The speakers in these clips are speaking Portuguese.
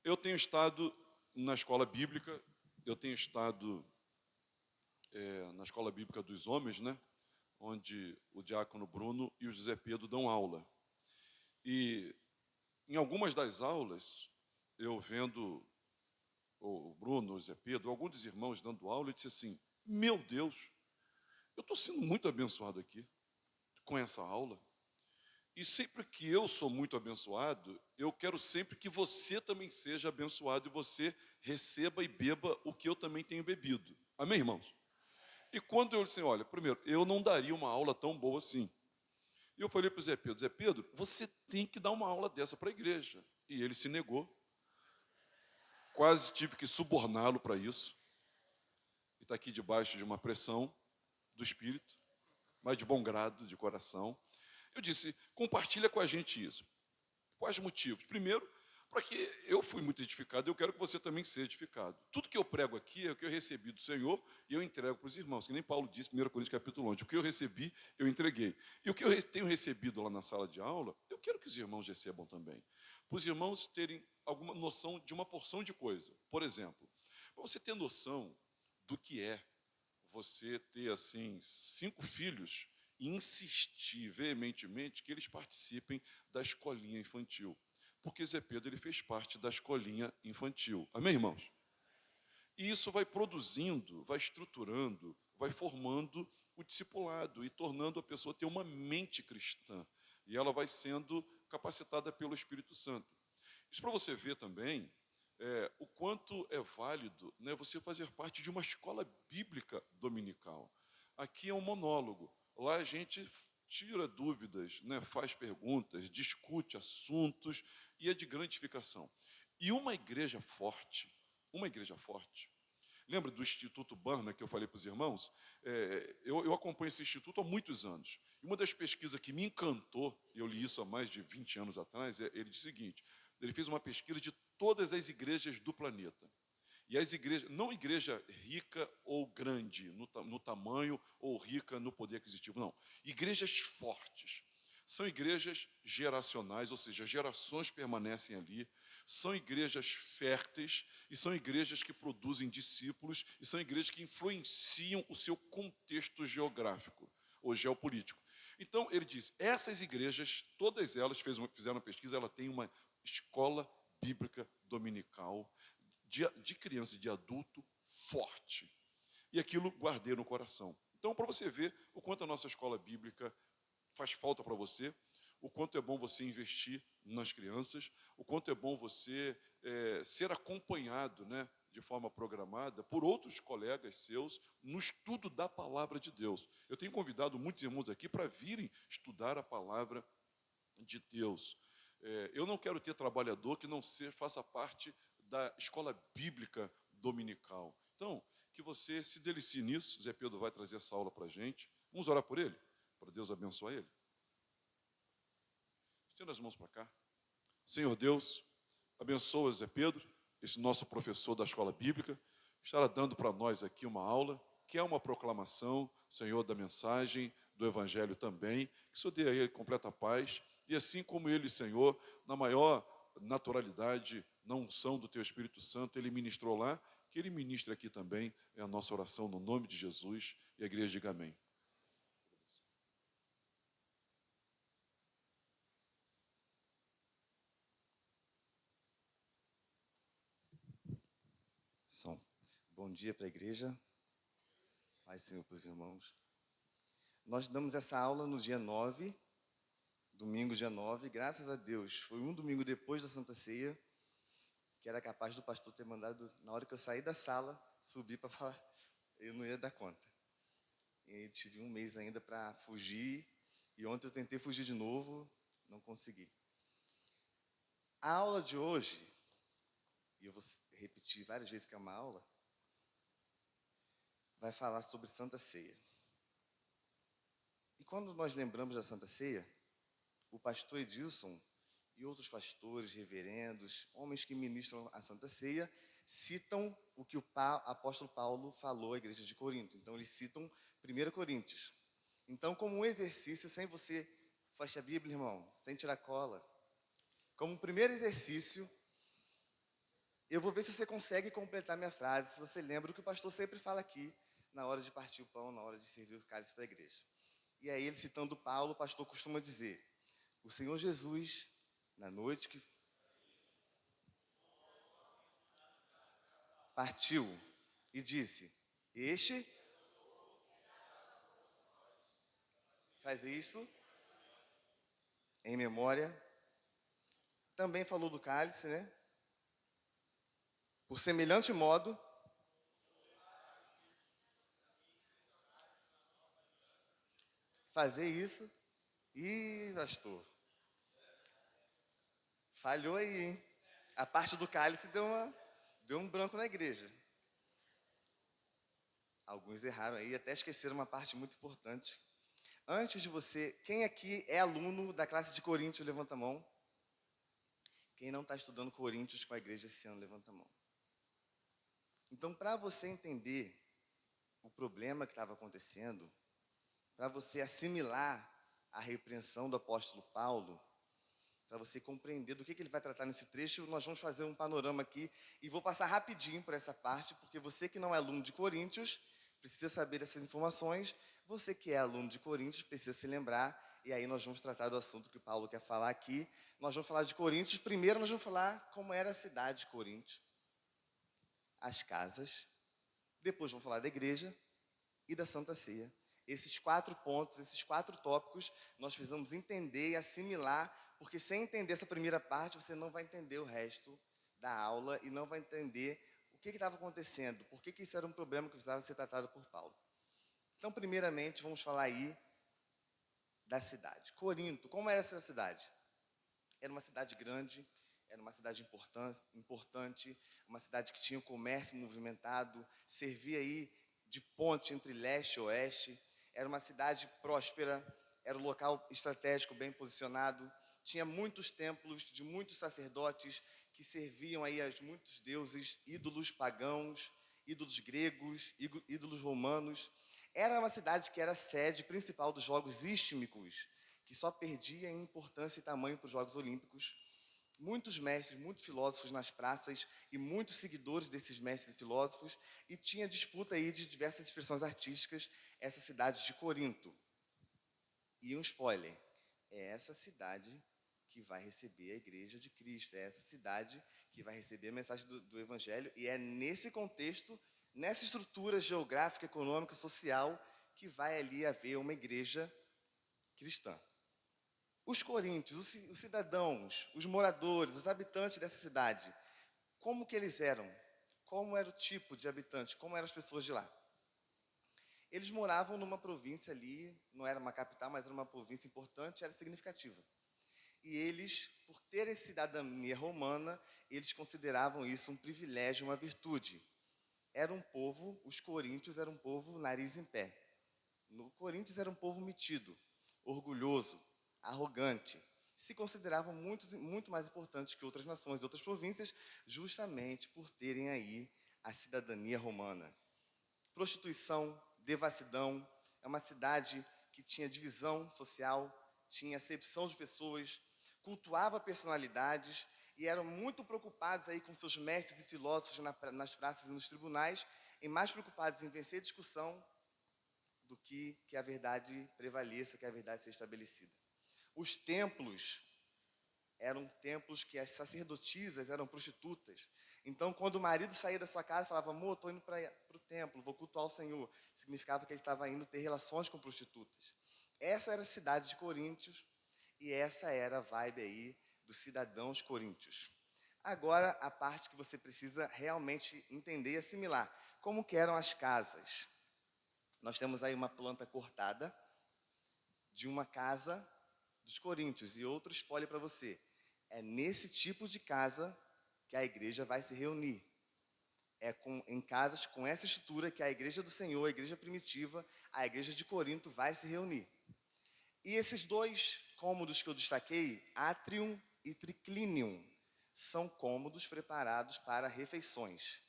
Eu tenho estado na escola bíblica, eu tenho estado na escola bíblica dos homens, né? Onde o diácono Bruno e o José Pedro dão aula. E em algumas das aulas, eu vendo o Bruno, o José Pedro, alguns dos irmãos dando aula, eu disse assim, meu Deus, eu estou sendo muito abençoado aqui com essa aula. E sempre que eu sou muito abençoado, eu quero sempre que você também seja abençoado e você receba e beba o que eu também tenho bebido. Amém, irmãos? E quando eu disse, olha, primeiro, eu não daria uma aula tão boa assim. E eu falei para o Zé Pedro, você tem que dar uma aula dessa para a igreja. E ele se negou. Quase tive que suborná-lo para isso. E está aqui debaixo de uma pressão do Espírito, mas de bom grado, de coração. Eu disse, compartilha com a gente isso. Quais motivos? Primeiro, para que eu fui muito edificado, eu quero que você também seja edificado. Tudo que eu prego aqui é o que eu recebi do Senhor e eu entrego para os irmãos, que nem Paulo disse, 1 Coríntios capítulo 11, o que eu recebi, eu entreguei. E o que eu tenho recebido lá na sala de aula, eu quero que os irmãos recebam também. Para os irmãos terem alguma noção de uma porção de coisa. Por exemplo, para você ter noção do que é você ter, assim, 5 filhos e insistir veementemente que eles participem da escolinha infantil. Porque Zé Pedro ele fez parte da escolinha infantil. Amém, irmãos? E isso vai produzindo, vai estruturando, vai formando o discipulado e tornando a pessoa ter uma mente cristã. E ela vai sendo capacitada pelo Espírito Santo. Isso para você ver também o quanto é válido, né, você fazer parte de uma escola bíblica dominical. Aqui é um monólogo. Lá a gente tira dúvidas, né, faz perguntas, discute assuntos e é de gratificação. E uma igreja forte. Lembra do Instituto Barna que eu falei para os irmãos? Eu acompanho esse instituto há muitos anos. E uma das pesquisas que me encantou, eu li isso há mais de 20 anos atrás, ele diz o seguinte, ele fez uma pesquisa de todas as igrejas do planeta. E as igrejas, não igreja rica ou grande no tamanho, ou rica no poder aquisitivo, não. Igrejas fortes. São igrejas geracionais, ou seja, gerações permanecem ali. São igrejas férteis e são igrejas que produzem discípulos e são igrejas que influenciam o seu contexto geográfico ou geopolítico. Então, ele diz, essas igrejas, todas elas fizeram uma pesquisa, ela tem uma escola bíblica dominical de criança e de adulto forte. E aquilo guardei no coração. Então, para você ver o quanto a nossa escola bíblica faz falta para você, o quanto é bom você investir nas crianças, o quanto é bom você ser acompanhado, né, de forma programada por outros colegas seus no estudo da palavra de Deus. Eu tenho convidado muitos irmãos aqui para virem estudar a palavra de Deus. Eu não quero ter trabalhador que não faça parte da escola bíblica dominical. Então, que você se delicie nisso. Zé Pedro vai trazer essa aula para a gente. Vamos orar por ele, para Deus abençoar ele. Estenda as mãos para cá. Senhor Deus, abençoa Zé Pedro, esse nosso professor da escola bíblica, estará dando para nós aqui uma aula, que é uma proclamação, Senhor, da mensagem, do Evangelho também, que o Senhor dê a ele completa paz, e assim como ele, Senhor, na maior naturalidade, na unção do Teu Espírito Santo, ele ministrou lá, que ele ministre aqui também, é a nossa oração no nome de Jesus, e a igreja diga amém. Som. Bom dia para a igreja. Paz, Senhor, para os irmãos. Nós damos essa aula no dia 9, domingo dia 9. Graças a Deus, foi um domingo depois da Santa Ceia, que era capaz do pastor ter mandado, na hora que eu saí da sala, subir para falar. Eu não ia dar conta. E tive um mês ainda para fugir. E ontem eu tentei fugir de novo, não consegui. A aula de hoje, e eu vou repetir várias vezes que é uma aula, vai falar sobre Santa Ceia. E quando nós lembramos da Santa Ceia, o pastor Edilson e outros pastores, reverendos, homens que ministram a Santa Ceia, citam o que o apóstolo Paulo falou à igreja de Corinto. Então, eles citam 1 Coríntios. Então, como um exercício, sem você, fecha a Bíblia, irmão, sem tirar cola. Como um primeiro exercício, Eu vou ver se você consegue completar minha frase, se você lembra o que o pastor sempre fala aqui, na hora de partir o pão, na hora de servir o cálice para a igreja. E aí, ele citando Paulo, o pastor costuma dizer: o Senhor Jesus, na noite que partiu, e disse: este faz isso em memória. Também falou do cálice, né? Por semelhante modo, fazer isso. Ih, pastor, falhou aí, hein? A parte do cálice deu um branco na igreja. Alguns erraram aí, até esqueceram uma parte muito importante. Antes de você, quem aqui é aluno da classe de Coríntios, levanta a mão. Quem não está estudando Coríntios com a igreja esse ano, levanta a mão. Então, para você entender o problema que estava acontecendo, para você assimilar a repreensão do apóstolo Paulo, para você compreender do que ele vai tratar nesse trecho, nós vamos fazer um panorama aqui e vou passar rapidinho por essa parte, porque você que não é aluno de Coríntios precisa saber dessas informações, você que é aluno de Coríntios precisa se lembrar, e aí nós vamos tratar do assunto que o Paulo quer falar aqui. Nós vamos falar de Coríntios. Primeiro nós vamos falar como era a cidade de Corinto, as casas, depois vamos falar da igreja e da Santa Ceia. Esses 4 pontos, esses 4 tópicos, nós precisamos entender e assimilar, porque sem entender essa primeira parte, você não vai entender o resto da aula e não vai entender o que estava acontecendo, por que isso era um problema que precisava ser tratado por Paulo. Então, primeiramente, vamos falar aí da cidade. Corinto, como era essa cidade? Era uma cidade grande, era uma cidade importante, uma cidade que tinha um comércio movimentado, servia aí de ponte entre leste e oeste, era uma cidade próspera, era um local estratégico bem posicionado, tinha muitos templos de muitos sacerdotes que serviam aí a muitos deuses, ídolos pagãos, ídolos gregos, ídolos romanos. Era uma cidade que era a sede principal dos Jogos Istmicos, que só perdia em importância e tamanho para os Jogos Olímpicos. Muitos mestres, muitos filósofos nas praças e muitos seguidores desses mestres e filósofos, e tinha disputa aí de diversas expressões artísticas, essa cidade de Corinto. E um spoiler, é essa cidade que vai receber a igreja de Cristo, é essa cidade que vai receber a mensagem do Evangelho, e é nesse contexto, nessa estrutura geográfica, econômica, social, que vai ali haver uma igreja cristã. Os coríntios, os cidadãos, os moradores, os habitantes dessa cidade, como que eles eram? Como era o tipo de habitante? Como eram as pessoas de lá? Eles moravam numa província ali, não era uma capital, mas era uma província importante, era significativa. E eles, por terem cidadania romana, eles consideravam isso um privilégio, uma virtude. Era um povo, os coríntios eram um povo nariz em pé. No Coríntios era um povo metido, orgulhoso, arrogante. Se consideravam muito mais importantes que outras nações, outras províncias, justamente por terem aí a cidadania romana. Prostituição, devassidão, é uma cidade que tinha divisão social, tinha acepção de pessoas, cultuava personalidades e eram muito preocupados aí com seus mestres e filósofos nas praças e nos tribunais, e mais preocupados em vencer a discussão do que a verdade prevaleça, que a verdade seja estabelecida. Os templos eram templos que as sacerdotisas eram prostitutas. Então, quando o marido saía da sua casa e falava: amor, estou indo para o templo, vou cultuar o Senhor, significava que ele estava indo ter relações com prostitutas. Essa era a cidade de Coríntios e essa era a vibe aí dos cidadãos coríntios. Agora, a parte que você precisa realmente entender e assimilar. Como que eram as casas? Nós temos aí uma planta cortada de uma casa dos coríntios. E outro spoiler para você. É nesse tipo de casa que a igreja vai se reunir. Em casas com essa estrutura que a igreja do Senhor, a igreja primitiva, a igreja de Corinto vai se reunir. E esses 2 cômodos que eu destaquei, átrium e triclinium, são cômodos preparados para refeições.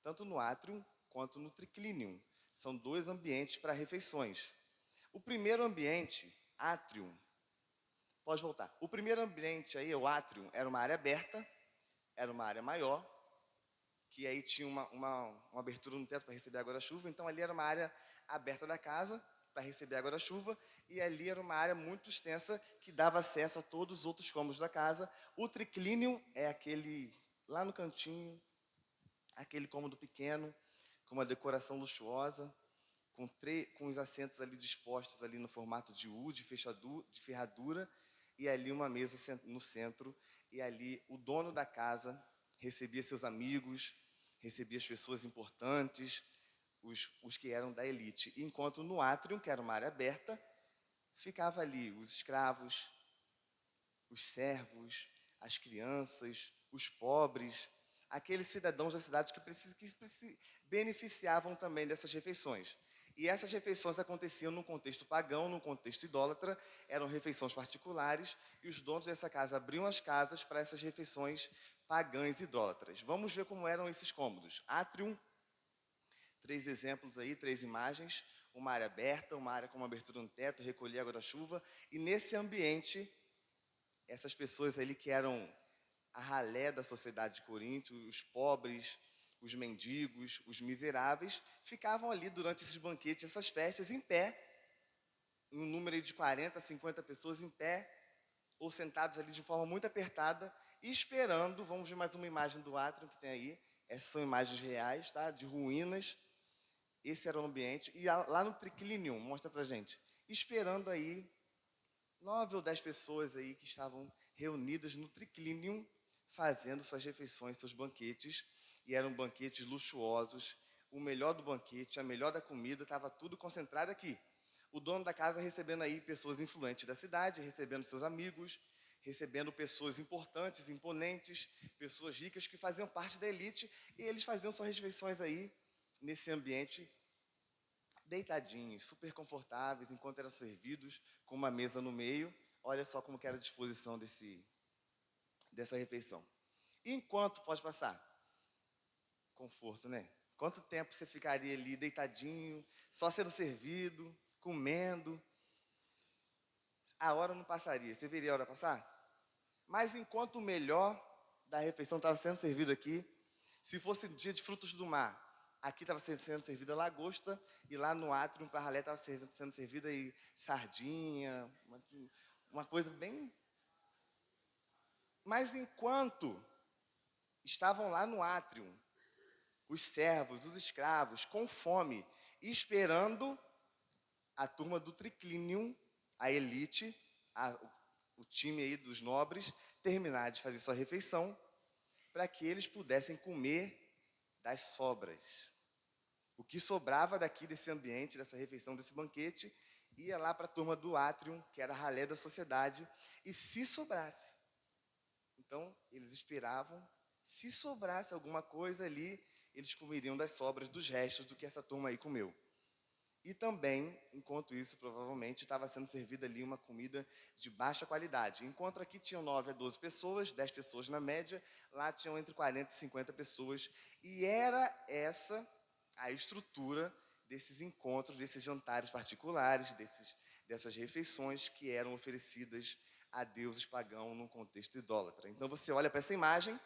Tanto no átrium quanto no triclinium. São 2 ambientes para refeições. O primeiro ambiente, átrium, pode voltar. O primeiro ambiente aí, o átrium, era uma área aberta, era uma área maior, que aí tinha uma abertura no teto para receber água da chuva. Então, ali era uma área aberta da casa para receber água da chuva, e ali era uma área muito extensa que dava acesso a todos os outros cômodos da casa. O triclínio é aquele lá no cantinho, aquele cômodo pequeno, com uma decoração luxuosa, com os assentos ali dispostos ali no formato de U, de ferradura, e ali uma mesa no centro, e ali o dono da casa recebia seus amigos, recebia as pessoas importantes, os que eram da elite. Enquanto no átrio, que era uma área aberta, ficava ali os escravos, os servos, as crianças, os pobres, aqueles cidadãos da cidade que beneficiavam também dessas refeições. E essas refeições aconteciam num contexto pagão, num contexto idólatra, eram refeições particulares, e os donos dessa casa abriam as casas para essas refeições pagãs e idólatras. Vamos ver como eram esses cômodos. Átrio, 3 exemplos aí, 3 imagens, uma área aberta, uma área com uma abertura no teto, recolher água da chuva, e nesse ambiente, essas pessoas ali que eram a ralé da sociedade de Corinto, os pobres, os mendigos, os miseráveis, ficavam ali durante esses banquetes, essas festas, em pé, em um número de 40, 50 pessoas em pé, ou sentados ali de forma muito apertada, esperando. Vamos ver mais uma imagem do átrio que tem aí. Essas são imagens reais, tá? De ruínas. Esse era o ambiente. E lá no triclinium, mostra pra gente, esperando aí 9 ou 10 pessoas aí que estavam reunidas no triclinium, fazendo suas refeições, seus banquetes, e eram banquetes luxuosos. O melhor do banquete, a melhor da comida, estava tudo concentrado aqui. O dono da casa recebendo aí pessoas influentes da cidade, recebendo seus amigos, recebendo pessoas importantes, imponentes, pessoas ricas que faziam parte da elite, e eles faziam suas refeições aí, nesse ambiente, deitadinhos, super confortáveis, enquanto eram servidos, com uma mesa no meio. Olha só como que era a disposição dessa refeição. E enquanto pode passar? Conforto, né? Quanto tempo você ficaria ali deitadinho, só sendo servido, comendo? A hora não passaria. Você veria a hora passar? Mas enquanto o melhor da refeição estava sendo servido aqui, se fosse dia de frutos do mar, aqui estava sendo servida lagosta, e lá no átrio, um parralé, estava sendo servida aí sardinha, uma coisa bem... Mas enquanto estavam lá no átrio, os servos, os escravos, com fome, esperando a turma do triclinium, a elite, o time aí dos nobres, terminar de fazer sua refeição, para que eles pudessem comer das sobras. O que sobrava daqui desse ambiente, dessa refeição, desse banquete, ia lá para a turma do átrio, que era a ralé da sociedade, e se sobrasse. Então, eles esperavam, se sobrasse alguma coisa ali, eles comeriam das sobras, dos restos do que essa turma aí comeu. E também, enquanto isso, provavelmente, estava sendo servida ali uma comida de baixa qualidade. Enquanto aqui tinham 9 a 12 pessoas, 10 pessoas na média, lá tinham entre 40 e 50 pessoas. E era essa a estrutura desses encontros, desses jantares particulares, dessas refeições que eram oferecidas a deuses pagãos num contexto idólatra. Então você olha para essa imagem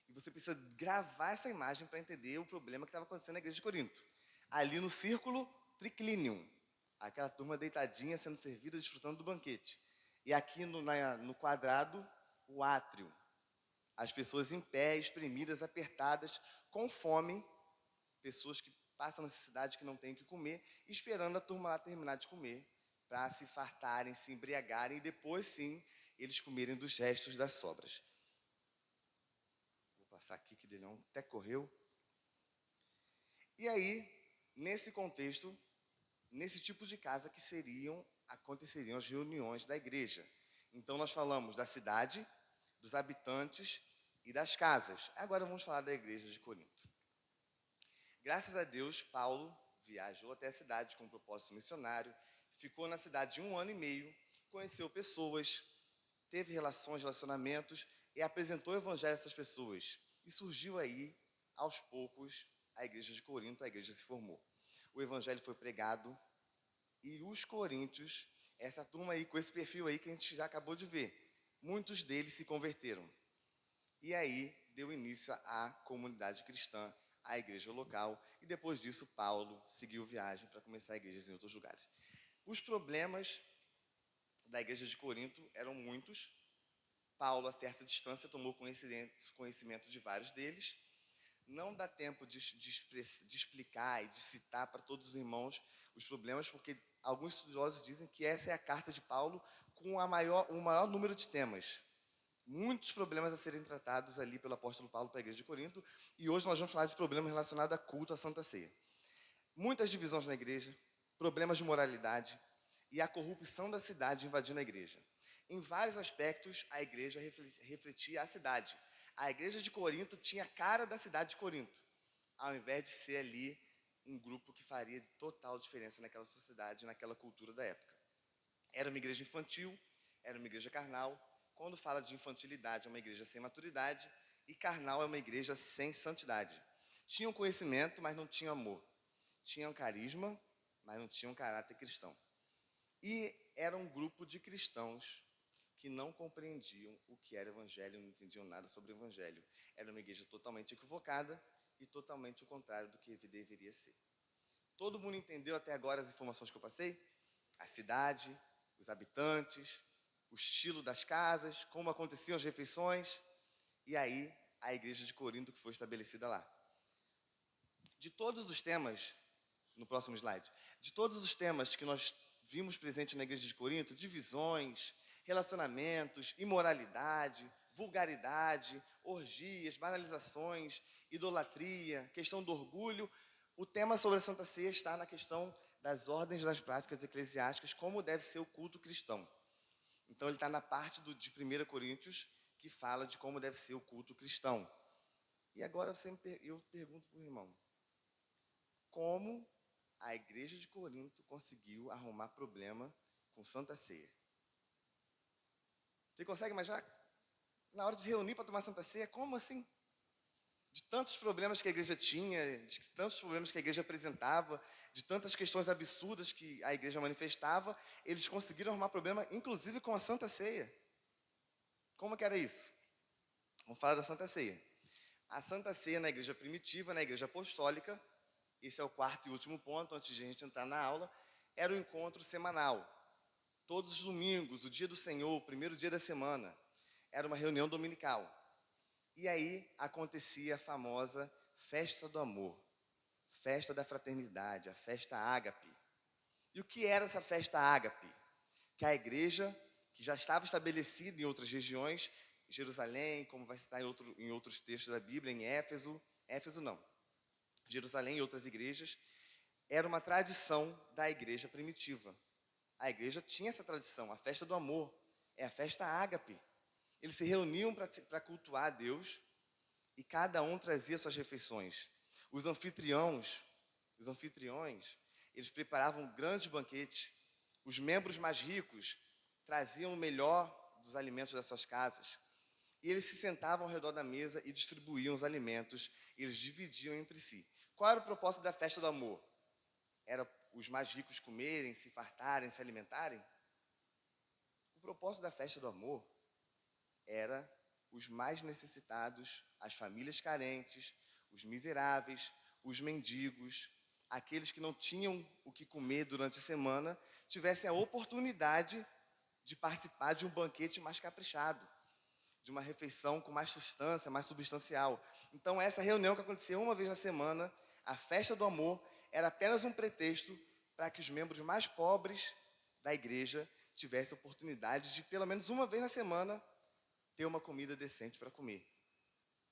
e você precisa gravar essa imagem para entender o problema que estava acontecendo na igreja de Corinto. Ali no círculo, triclinium, aquela turma deitadinha sendo servida, desfrutando do banquete. E aqui no quadrado, o átrio, as pessoas em pé, espremidas, apertadas, com fome, pessoas que passam necessidade, que não têm o que comer, esperando a turma lá terminar de comer, para se fartarem, se embriagarem, e depois sim, eles comerem dos restos das sobras. Vou passar aqui, que Delhão até correu. E aí, nesse contexto, nesse tipo de casa que aconteceriam as reuniões da igreja. Então nós falamos da cidade, dos habitantes e das casas. Agora vamos falar da igreja de Corinto. Graças a Deus, Paulo viajou até a cidade com um propósito missionário, ficou na cidade 1 ano e meio, conheceu pessoas, teve relacionamentos e apresentou o evangelho a essas pessoas. E surgiu aí, aos poucos, a igreja de Corinto, a igreja se formou. O evangelho foi pregado e os coríntios, essa turma aí, com esse perfil aí que a gente já acabou de ver, muitos deles se converteram. E aí, deu início à comunidade cristã, à igreja local, e depois disso Paulo seguiu viagem para começar igrejas em outros lugares. Os problemas da igreja de Corinto eram muitos. Paulo, a certa distância, tomou conhecimento de vários deles. Não dá tempo de explicar e de citar para todos os irmãos os problemas, porque alguns estudiosos dizem que essa é a carta de Paulo com o maior número de temas. Muitos problemas a serem tratados ali pelo apóstolo Paulo para a igreja de Corinto, e hoje nós vamos falar de problemas relacionados a culto, à Santa Ceia. Muitas divisões na igreja, problemas de moralidade e a corrupção da cidade invadindo a igreja. Em vários aspectos, a igreja refletia a cidade. A igreja de Corinto tinha a cara da cidade de Corinto, ao invés de ser ali um grupo que faria total diferença naquela sociedade, naquela cultura da época. Era uma igreja infantil, era uma igreja carnal. Quando fala de infantilidade, é uma igreja sem maturidade, e carnal é uma igreja sem santidade. Tinham conhecimento, mas não tinham amor. Tinham carisma, mas não tinham caráter cristão. E era um grupo de cristãos que não compreendiam o que era evangelho, não entendiam nada sobre o evangelho. Era uma igreja totalmente equivocada e totalmente o contrário do que deveria ser. Todo mundo entendeu até agora as informações que eu passei? A cidade, os habitantes, o estilo das casas, como aconteciam as refeições, e aí a igreja de Corinto que foi estabelecida lá. De todos os temas, no próximo slide, de todos os temas que nós vimos presentes na igreja de Corinto, divisões, relacionamentos, imoralidade, vulgaridade, orgias, banalizações, idolatria, questão do orgulho, o tema sobre a Santa Ceia está na questão das ordens das práticas eclesiásticas, como deve ser o culto cristão. Então ele está na parte de 1 Coríntios, que fala de como deve ser o culto cristão. E agora eu pergunto para o irmão, como a igreja de Corinto conseguiu arrumar problema com Santa Ceia? Você consegue imaginar? Na hora de se reunir para tomar Santa Ceia, como assim? De tantos problemas que a igreja tinha, de tantos problemas que a igreja apresentava, de tantas questões absurdas que a igreja manifestava, eles conseguiram arrumar problema, inclusive com a Santa Ceia. Como que era isso? Vamos falar da Santa Ceia. A Santa Ceia na igreja primitiva, na igreja apostólica, esse é o quarto e último ponto, antes de a gente entrar na aula, era o encontro semanal. Todos os domingos, o dia do Senhor, o primeiro dia da semana, era uma reunião dominical. E aí acontecia a famosa festa do amor, festa da fraternidade, a festa ágape. E o que era essa festa ágape? Que a igreja, que já estava estabelecida em outras regiões, em Jerusalém, como vai citar em outros textos da Bíblia, em Éfeso não, Jerusalém e outras igrejas, era uma tradição da igreja primitiva. A igreja tinha essa tradição, a festa do amor, é a festa ágape. Eles se reuniam para cultuar a Deus e cada um trazia suas refeições. Os anfitriões, eles preparavam grandes banquetes. Os membros mais ricos traziam o melhor dos alimentos das suas casas. E eles se sentavam ao redor da mesa e distribuíam os alimentos. E eles dividiam entre si. Qual era o propósito da festa do amor? Era os mais ricos comerem, se fartarem, se alimentarem? O propósito da festa do amor era os mais necessitados, as famílias carentes, os miseráveis, os mendigos, aqueles que não tinham o que comer durante a semana, tivessem a oportunidade de participar de um banquete mais caprichado, de uma refeição com mais substância, mais substancial. Então, essa reunião que acontecia uma vez na semana, a festa do amor, era apenas um pretexto para que os membros mais pobres da igreja tivessem a oportunidade de, pelo menos uma vez na semana, ter uma comida decente para comer,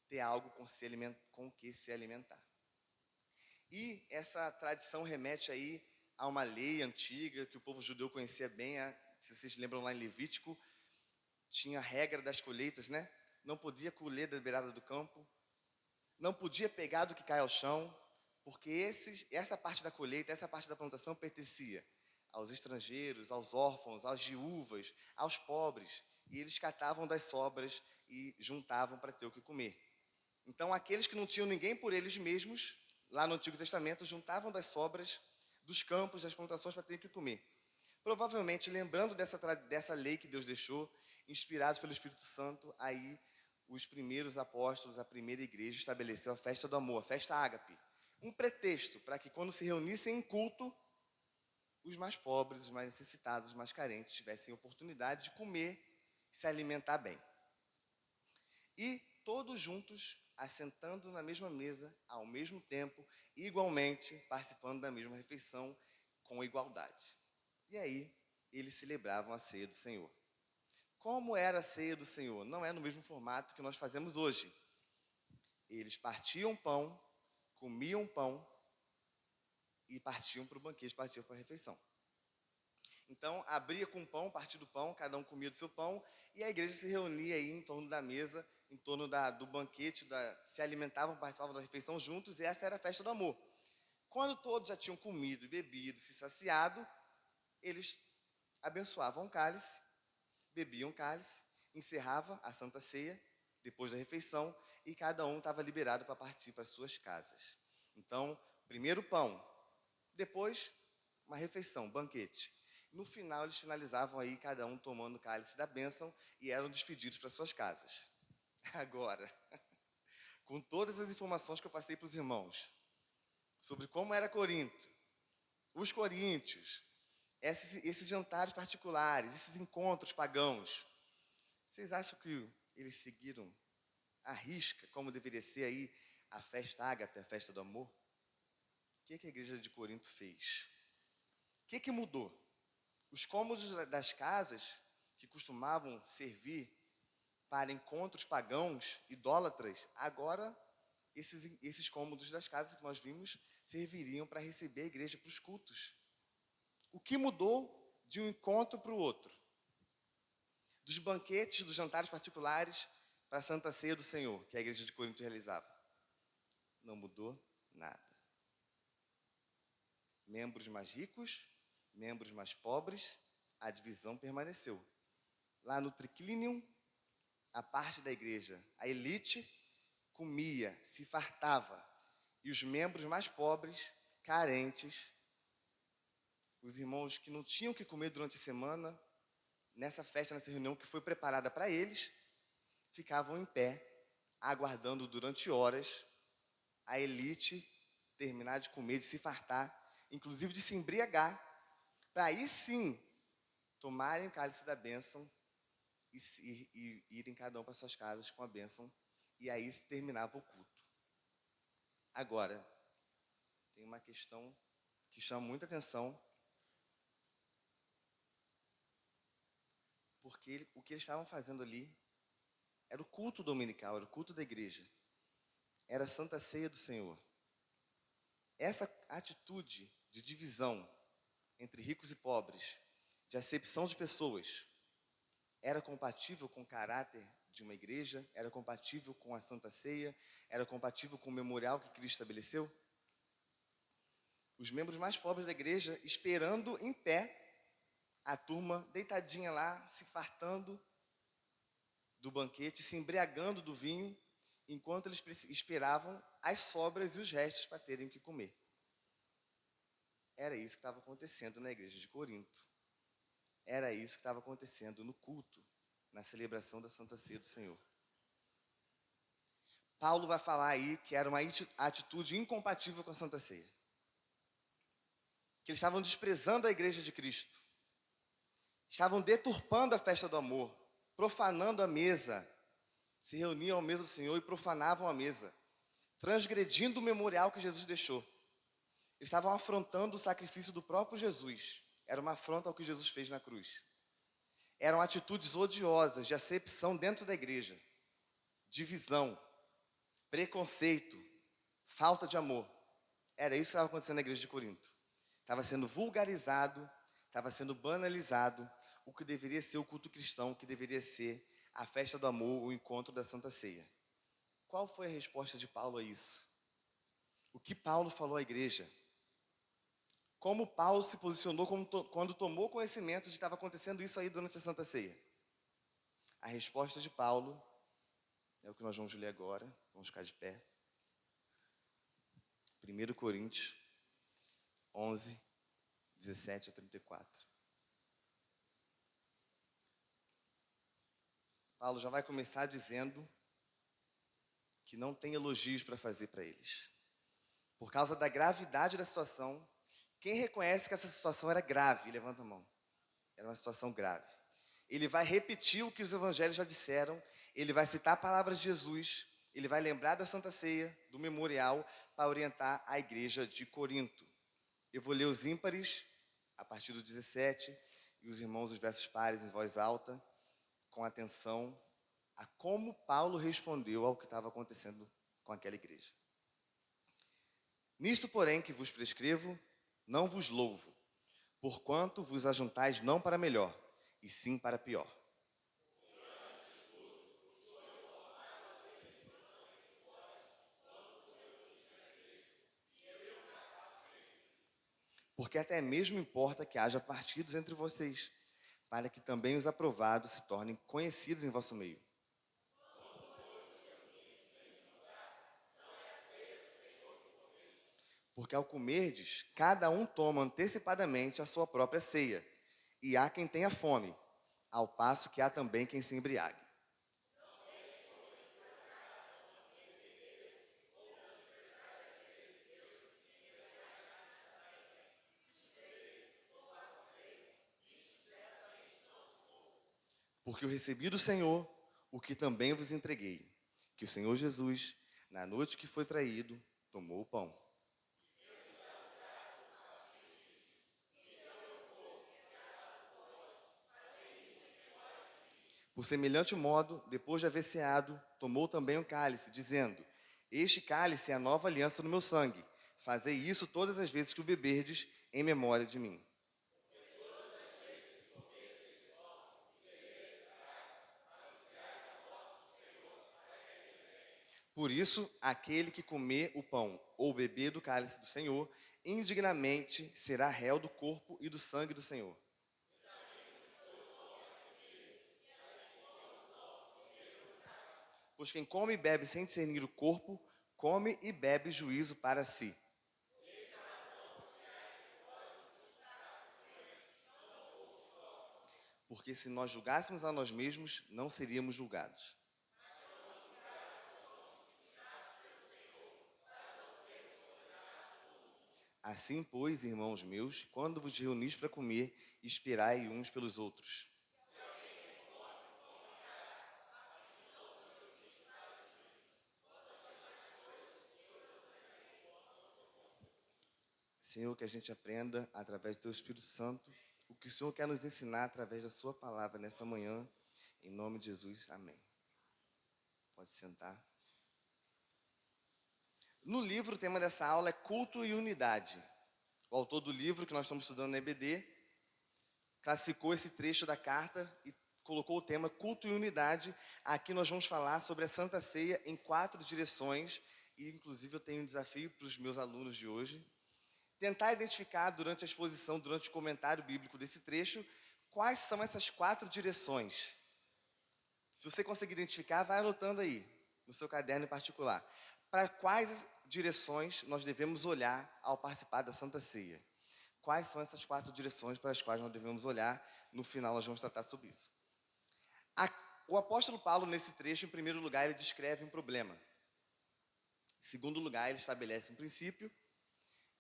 ter algo com que se alimentar. E essa tradição remete aí a uma lei antiga que o povo judeu conhecia bem, se vocês lembram lá em Levítico, tinha a regra das colheitas, né? Não podia colher da beirada do campo, não podia pegar do que cai ao chão, porque essa parte da colheita, essa parte da plantação pertencia aos estrangeiros, aos órfãos, às viúvas, aos pobres, e eles catavam das sobras e juntavam para ter o que comer. Então, aqueles que não tinham ninguém por eles mesmos, lá no Antigo Testamento, juntavam das sobras dos campos, das plantações para ter o que comer. Provavelmente, lembrando dessa lei que Deus deixou, inspirados pelo Espírito Santo, aí os primeiros apóstolos, a primeira igreja, estabeleceu a festa do amor, a festa ágape. Um pretexto para que, quando se reunissem em culto, os mais pobres, os mais necessitados, os mais carentes tivessem oportunidade de comer e se alimentar bem. E todos juntos, assentando na mesma mesa, ao mesmo tempo, igualmente, participando da mesma refeição, com igualdade. E aí, eles celebravam a ceia do Senhor. Como era a ceia do Senhor? Não é no mesmo formato que nós fazemos hoje. Eles partiam pão, comiam pão e partiam para o banquete, partiam para a refeição. Então, abria com pão, partia do pão, cada um comia do seu pão, e a igreja se reunia aí em torno da mesa, em torno do banquete, se alimentavam, participavam da refeição juntos, e essa era a festa do amor. Quando todos já tinham comido e bebido, se saciado, eles abençoavam o cálice, bebiam o cálice, encerrava a Santa Ceia, depois da refeição, e cada um estava liberado para partir para as suas casas. Então, primeiro pão, depois uma refeição, banquete. No final, eles finalizavam aí, cada um tomando o cálice da bênção, e eram despedidos para suas casas. Agora, com todas as informações que eu passei para os irmãos, sobre como era Corinto, os coríntios, esses jantares particulares, esses encontros pagãos, vocês acham que eles seguiram à risca como deveria ser aí a festa ágape, a festa do amor? O que a igreja de Corinto fez? O que mudou? Os cômodos das casas, que costumavam servir para encontros pagãos, idólatras, agora esses cômodos das casas que nós vimos serviriam para receber a igreja para os cultos. O que mudou de um encontro para o outro? Dos banquetes, dos jantares particulares para a Santa Ceia do Senhor, que a igreja de Corinto realizava? Não mudou nada. Membros mais ricos, membros mais pobres, a divisão permaneceu. Lá no triclinium, a parte da igreja, a elite comia, se fartava, e os membros mais pobres, carentes, os irmãos que não tinham que comer durante a semana, nessa festa, nessa reunião que foi preparada para eles, ficavam em pé, aguardando durante horas a elite terminar de comer, de se fartar, inclusive de se embriagar, para aí sim tomarem o cálice da bênção e irem cada um para suas casas com a bênção, e aí se terminava o culto. Agora, tem uma questão que chama muita atenção, porque o que eles estavam fazendo ali era o culto dominical, era o culto da igreja, era a Santa Ceia do Senhor. Essa atitude de divisão entre ricos e pobres, de acepção de pessoas, era compatível com o caráter de uma igreja? Era compatível com a Santa Ceia? Era compatível com o memorial que Cristo estabeleceu? Os membros mais pobres da igreja esperando em pé, a turma deitadinha lá, se fartando do banquete, se embriagando do vinho, enquanto eles esperavam as sobras e os restos para terem o que comer. Era isso que estava acontecendo na igreja de Corinto. Era isso que estava acontecendo no culto, na celebração da Santa Ceia do Senhor. Paulo vai falar aí que era uma atitude incompatível com a Santa Ceia. Que eles estavam desprezando a igreja de Cristo. Estavam deturpando a festa do amor, profanando a mesa. Se reuniam à mesa do Senhor e profanavam a mesa, transgredindo o memorial que Jesus deixou. Eles estavam afrontando o sacrifício do próprio Jesus. Era uma afronta ao que Jesus fez na cruz. Eram atitudes odiosas de acepção dentro da igreja, divisão, preconceito, falta de amor. Era isso que estava acontecendo na igreja de Corinto. Estava sendo vulgarizado, estava sendo banalizado o que deveria ser o culto cristão, o que deveria ser a festa do amor, o encontro da Santa Ceia. Qual foi a resposta de Paulo a isso? O que Paulo falou à igreja? Como Paulo se posicionou quando tomou conhecimento de que estava acontecendo isso aí durante a Santa Ceia? A resposta de Paulo é o que nós vamos ler agora. Vamos ficar de pé. 1 Coríntios 11, 17 a 34. Paulo já vai começar dizendo que não tem elogios para fazer para eles. Por causa da gravidade da situação, quem reconhece que essa situação era grave, levanta a mão. Era uma situação grave. Ele vai repetir o que os evangelhos já disseram, ele vai citar palavras de Jesus, ele vai lembrar da Santa Ceia, do memorial, para orientar a igreja de Corinto. Eu vou ler os ímpares, a partir do 17, e os irmãos os versos pares em voz alta, com atenção a como Paulo respondeu ao que estava acontecendo com aquela igreja. Nisto, porém, que vos prescrevo, não vos louvo, porquanto vos ajuntais não para melhor, e sim para pior. Porque até mesmo importa que haja partidos entre vocês, para que também os aprovados se tornem conhecidos em vosso meio. Porque ao comerdes, cada um toma antecipadamente a sua própria ceia, e há quem tenha fome, ao passo que há também quem se embriague. Porque eu recebi do Senhor o que também vos entreguei, que o Senhor Jesus, na noite que foi traído, tomou o pão. Por semelhante modo, depois de haver ceado, tomou também um cálice, dizendo: Este cálice é a nova aliança no meu sangue. Fazei isso todas as vezes que o beberdes, em memória de mim. Por isso, aquele que comer o pão ou beber do cálice do Senhor, indignamente será réu do corpo e do sangue do Senhor. Pois quem come e bebe sem discernir o corpo, come e bebe juízo para si. Porque se nós julgássemos a nós mesmos, não seríamos julgados. Assim, pois, irmãos meus, quando vos reunis para comer, esperai uns pelos outros. Senhor, que a gente aprenda, através do Teu Espírito Santo, o que o Senhor quer nos ensinar através da Sua palavra nessa manhã. Em nome de Jesus, amém. Pode sentar. No livro, o tema dessa aula é culto e unidade. O autor do livro, que nós estamos estudando na EBD, classificou esse trecho da carta e colocou o tema culto e unidade. Aqui nós vamos falar sobre a Santa Ceia em 4 direções. E, inclusive, eu tenho um desafio para os meus alunos de hoje. Tentar identificar durante a exposição, durante o comentário bíblico desse trecho, quais são essas 4 direções. Se você conseguir identificar, vai anotando aí, no seu caderno em particular. Para quais direções nós devemos olhar ao participar da Santa Ceia? Quais são essas 4 direções para as quais nós devemos olhar? No final nós vamos tratar sobre isso. O apóstolo Paulo, nesse trecho, em primeiro lugar, ele descreve um problema. Em segundo lugar, ele estabelece um princípio.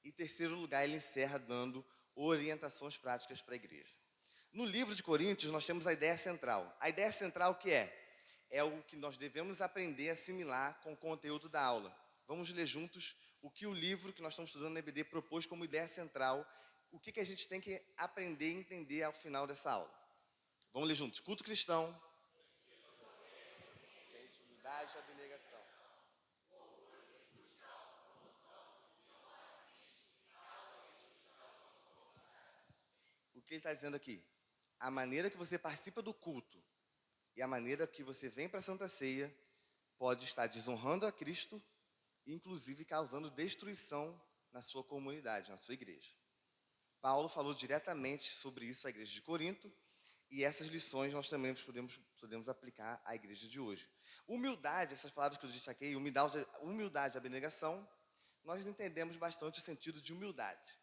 Em terceiro lugar, ele encerra dando orientações práticas para a igreja. No livro de Coríntios, nós temos a ideia central. A ideia central o que é? É o que nós devemos aprender a assimilar com o conteúdo da aula. Vamos ler juntos o que o livro que nós estamos estudando na EBD propôs como ideia central, o que a gente tem que aprender e entender ao final dessa aula. Vamos ler juntos. Culto cristão. Humildade e abnegação. O que ele está dizendo aqui? A maneira que você participa do culto e a maneira que você vem para a Santa Ceia pode estar desonrando a Cristo e, inclusive, causando destruição na sua comunidade, na sua igreja. Paulo falou diretamente sobre isso à igreja de Corinto e essas lições nós também podemos aplicar à igreja de hoje. Humildade, essas palavras que eu destaquei, humildade e abnegação, nós entendemos bastante o sentido de humildade.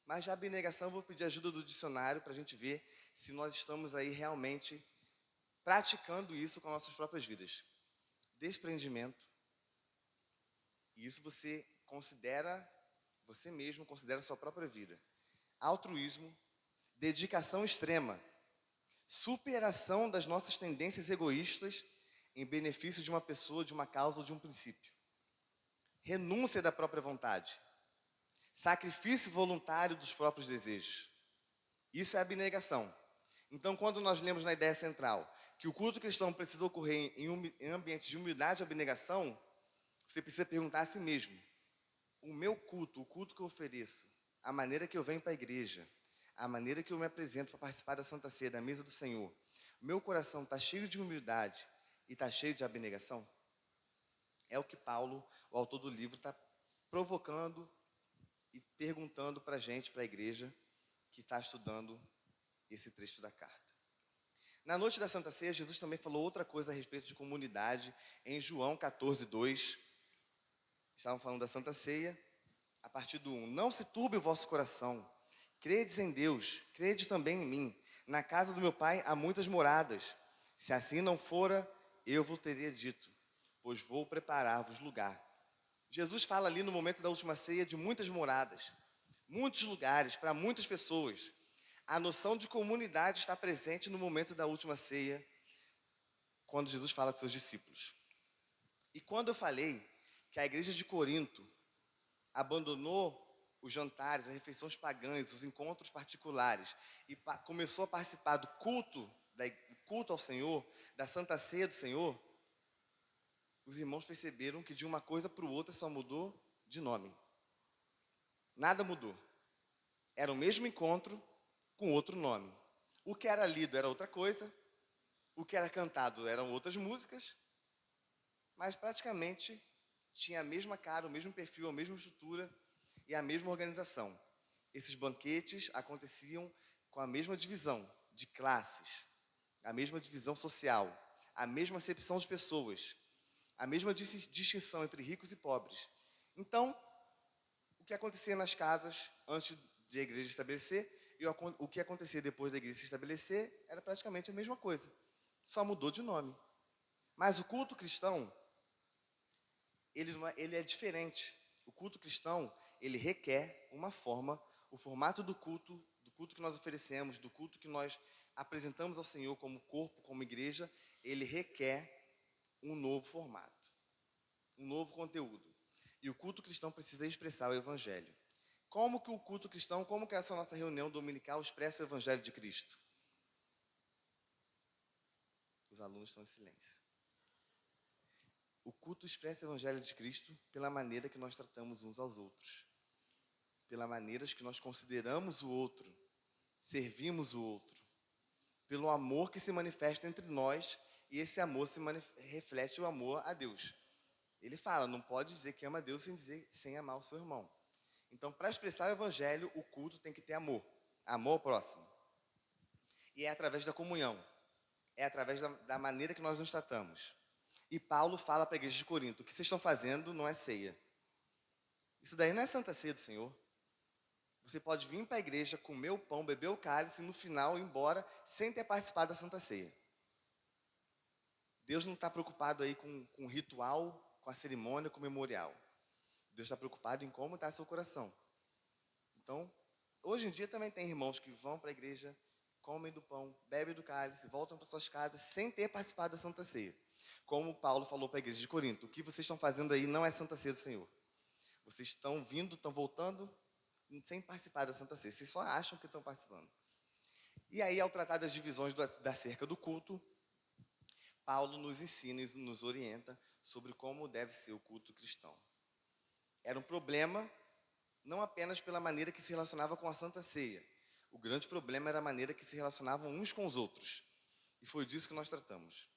Mas de abnegação eu vou pedir ajuda do dicionário para a gente ver se nós estamos aí realmente praticando isso com nossas próprias vidas. Desprendimento, Isso você mesmo considera a sua própria vida. Altruísmo, dedicação extrema, superação das nossas tendências egoístas em benefício de uma pessoa, de uma causa ou de um princípio. Renúncia da própria vontade. Sacrifício voluntário dos próprios desejos. Isso é abnegação. Então, quando nós lemos na ideia central que o culto cristão precisa ocorrer em ambientes de humildade e abnegação, você precisa perguntar a si mesmo: o meu culto, o culto que eu ofereço, a maneira que eu venho para a igreja, a maneira que eu me apresento para participar da Santa Ceia, da mesa do Senhor, meu coração está cheio de humildade e está cheio de abnegação? É o que Paulo, o autor do livro, está provocando e perguntando para a gente, para a igreja, que está estudando esse trecho da carta. Na noite da Santa Ceia, Jesus também falou outra coisa a respeito de comunidade, em João 14:2. Estavam falando da Santa Ceia, a partir do 1. Não se turbe o vosso coração, credes em Deus, crede também em mim. Na casa do meu Pai há muitas moradas. Se assim não fora, eu vos teria dito, pois vou preparar-vos lugar. Jesus fala ali no momento da última ceia de muitas moradas, muitos lugares para muitas pessoas. A noção de comunidade está presente no momento da última ceia, quando Jesus fala com seus discípulos. E quando eu falei que a igreja de Corinto abandonou os jantares, as refeições pagãs, os encontros particulares e começou a participar do culto ao Senhor, da Santa Ceia do Senhor, os irmãos perceberam que de uma coisa para o outra só mudou de nome. Nada mudou. Era o mesmo encontro com outro nome. O que era lido era outra coisa, o que era cantado eram outras músicas, mas praticamente tinha a mesma cara, o mesmo perfil, a mesma estrutura e a mesma organização. Esses banquetes aconteciam com a mesma divisão de classes, a mesma divisão social, a mesma acepção de pessoas, a mesma distinção entre ricos e pobres. Então, o que acontecia nas casas antes de a igreja estabelecer e o que acontecia depois da igreja se estabelecer era praticamente a mesma coisa, só mudou de nome. Mas o culto cristão, ele é diferente. O culto cristão, ele requer uma forma, o formato do culto que nós oferecemos, do culto que nós apresentamos ao Senhor como corpo, como igreja, ele requer um novo formato, um novo conteúdo. E o culto cristão precisa expressar o Evangelho. Como que o culto cristão, como que essa nossa reunião dominical expressa o Evangelho de Cristo? Os alunos estão em silêncio. O culto expressa o Evangelho de Cristo pela maneira que nós tratamos uns aos outros, pela maneira que nós consideramos o outro, servimos o outro, pelo amor que se manifesta entre nós, e esse amor reflete o amor a Deus. Ele fala, não pode dizer que ama a Deus sem amar o seu irmão. Então, para expressar o Evangelho, o culto tem que ter amor. Amor ao próximo. E é através da comunhão. É através da maneira que nós nos tratamos. E Paulo fala para a igreja de Corinto, o que vocês estão fazendo não é ceia. Isso daí não é Santa Ceia do Senhor. Você pode vir para a igreja, comer o pão, beber o cálice e no final ir embora sem ter participado da Santa Ceia. Deus não está preocupado aí com o ritual, com a cerimônia, com o memorial. Deus está preocupado em como está seu coração. Então, hoje em dia também tem irmãos que vão para a igreja, comem do pão, bebem do cálice, voltam para suas casas sem ter participado da Santa Ceia. Como Paulo falou para a igreja de Corinto, o que vocês estão fazendo aí não é Santa Ceia do Senhor. Vocês estão vindo, estão voltando, sem participar da Santa Ceia. Vocês só acham que estão participando. E aí, ao tratar das divisões da cerca do culto, Paulo nos ensina e nos orienta sobre como deve ser o culto cristão. Era um problema, não apenas pela maneira que se relacionava com a Santa Ceia. O grande problema era a maneira que se relacionavam uns com os outros. E foi disso que nós tratamos.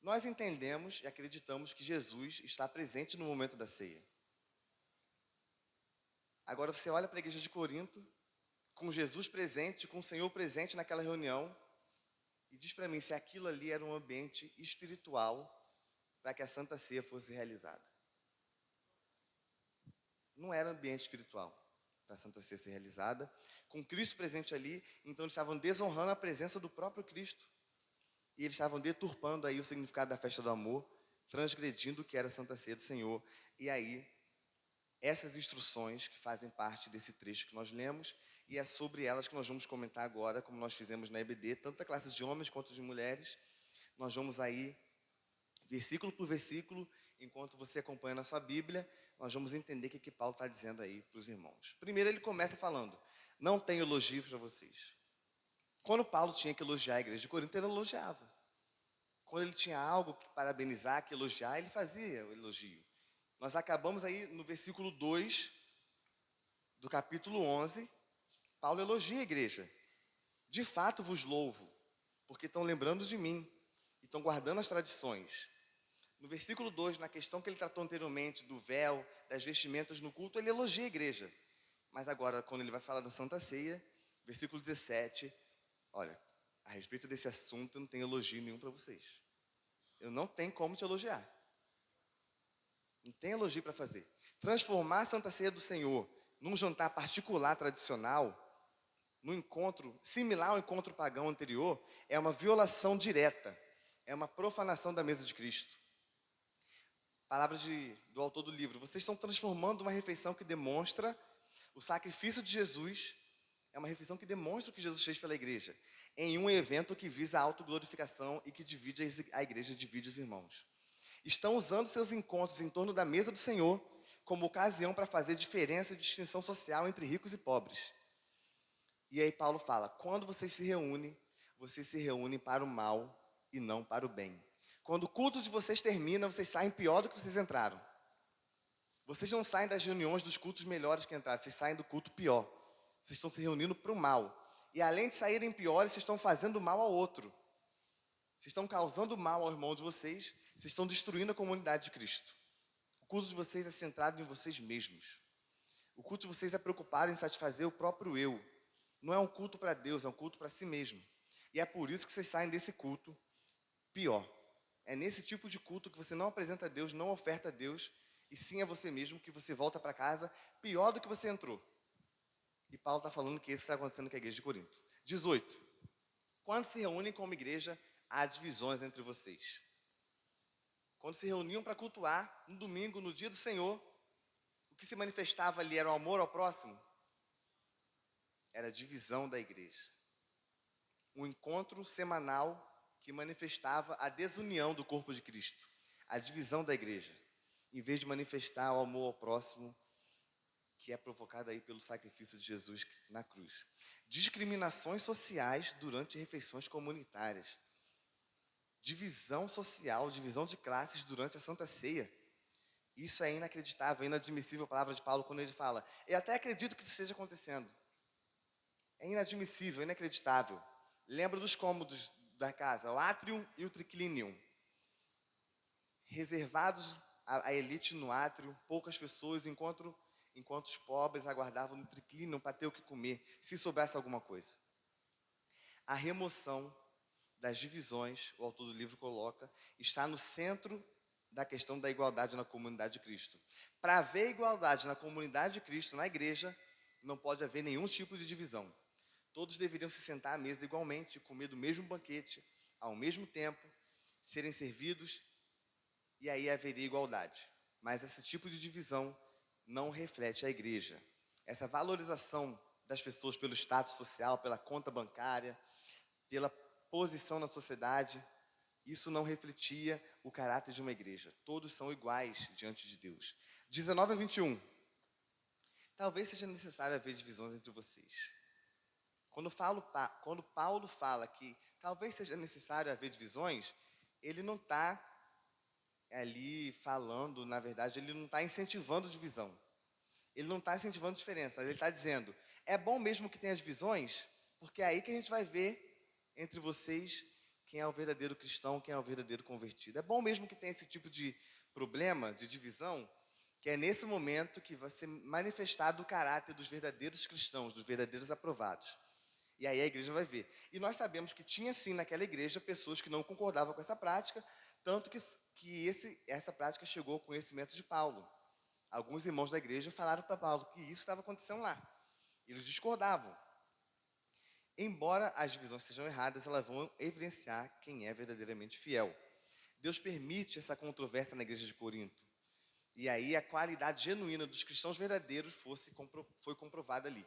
Nós entendemos e acreditamos que Jesus está presente no momento da ceia. Agora você olha para a igreja de Corinto, com Jesus presente, com o Senhor presente naquela reunião, e diz para mim se aquilo ali era um ambiente espiritual para que a Santa Ceia fosse realizada. Não era ambiente espiritual para a Santa Ceia ser realizada. Com Cristo presente ali, então eles estavam desonrando a presença do próprio Cristo. E eles estavam deturpando aí o significado da festa do amor, transgredindo o que era a Santa Ceia do Senhor. E aí, essas instruções que fazem parte desse trecho que nós lemos, e é sobre elas que nós vamos comentar agora, como nós fizemos na EBD, tanto a classe de homens quanto de mulheres. Nós vamos aí, versículo por versículo, enquanto você acompanha na sua Bíblia, nós vamos entender o que Paulo está dizendo aí para os irmãos. Primeiro ele começa falando, não tenho elogio para vocês. Quando Paulo tinha que elogiar a igreja de Corinto, ele elogiava. Quando ele tinha algo que parabenizar, que elogiar, ele fazia o elogio. Nós acabamos aí no versículo 2 do capítulo 11, Paulo elogia a igreja. De fato vos louvo, porque estão lembrando de mim e estão guardando as tradições. No versículo 2, na questão que ele tratou anteriormente do véu, das vestimentas no culto, ele elogia a igreja. Mas agora, quando ele vai falar da Santa Ceia, versículo 17, olha, a respeito desse assunto eu não tenho elogio nenhum para vocês. Eu não tenho como te elogiar. Não tem elogio para fazer. Transformar a Santa Ceia do Senhor num jantar particular, tradicional, num encontro similar ao encontro pagão anterior, é uma violação direta, é uma profanação da mesa de Cristo. Palavras do autor do livro. Vocês estão transformando uma refeição que demonstra o sacrifício de Jesus, é uma refeição que demonstra o que Jesus fez pela igreja, em um evento que visa a autoglorificação e que divide a igreja, divide os irmãos. Estão usando seus encontros em torno da mesa do Senhor como ocasião para fazer diferença e distinção social entre ricos e pobres. E aí Paulo fala, quando vocês se reúnem para o mal e não para o bem. Quando o culto de vocês termina, vocês saem pior do que vocês entraram. Vocês não saem das reuniões dos cultos melhores que entraram, vocês saem do culto pior. Vocês estão se reunindo para o mal. E além de saírem piores, vocês estão fazendo mal ao outro. Vocês estão causando mal ao irmão de vocês, vocês estão destruindo a comunidade de Cristo. O culto de vocês é centrado em vocês mesmos. O culto de vocês é preocupado em satisfazer o próprio eu. Não é um culto para Deus, é um culto para si mesmo. E é por isso que vocês saem desse culto pior. É nesse tipo de culto que você não apresenta a Deus, não oferta a Deus, e sim a você mesmo, que você volta para casa pior do que você entrou. E Paulo está falando que isso está acontecendo com a igreja de Corinto. 18. Quando se reúnem como igreja, há divisões entre vocês. Quando se reuniam para cultuar, no domingo, no dia do Senhor, o que se manifestava ali era o amor ao próximo? Era a divisão da igreja. Um encontro semanal que manifestava a desunião do corpo de Cristo, a divisão da igreja, em vez de manifestar o amor ao próximo, que é provocado aí pelo sacrifício de Jesus na cruz. Discriminações sociais durante refeições comunitárias. Divisão social, divisão de classes durante a Santa Ceia. Isso é inacreditável, é inadmissível a palavra de Paulo quando ele fala. Eu até acredito que isso esteja acontecendo. É inadmissível, é inacreditável. Lembra dos cômodos da casa, o átrio e o triclinium. Reservados à elite no átrio, poucas pessoas, enquanto os pobres aguardavam no triclinium para ter o que comer, se sobrasse alguma coisa. A remoção das divisões, o autor do livro coloca, está no centro da questão da igualdade na comunidade de Cristo. Para haver igualdade na comunidade de Cristo, na igreja, não pode haver nenhum tipo de divisão. Todos deveriam se sentar à mesa igualmente, comer do mesmo banquete, ao mesmo tempo, serem servidos, e aí haveria igualdade. Mas esse tipo de divisão não reflete a igreja. Essa valorização das pessoas pelo status social, pela conta bancária, pela posição na sociedade, isso não refletia o caráter de uma igreja. Todos são iguais diante de Deus. 19 a 21. Talvez seja necessário haver divisões entre vocês. Quando Paulo fala que talvez seja necessário haver divisões, ele não está ali falando, na verdade, ele não está incentivando divisão. Ele não está incentivando diferença, mas ele está dizendo, é bom mesmo que tenha divisões, porque é aí que a gente vai ver entre vocês quem é o verdadeiro cristão, quem é o verdadeiro convertido. É bom mesmo que tenha esse tipo de problema, de divisão, que é nesse momento que vai ser manifestado o caráter dos verdadeiros cristãos, dos verdadeiros aprovados. E aí a igreja vai ver. E nós sabemos que tinha sim naquela igreja pessoas que não concordavam com essa prática, tanto que essa prática chegou ao conhecimento de Paulo. Alguns irmãos da igreja falaram para Paulo que isso estava acontecendo lá. Eles discordavam. Embora as divisões sejam erradas, elas vão evidenciar quem é verdadeiramente fiel. Deus permite essa controvérsia na igreja de Corinto. E aí a qualidade genuína dos cristãos verdadeiros foi comprovada ali.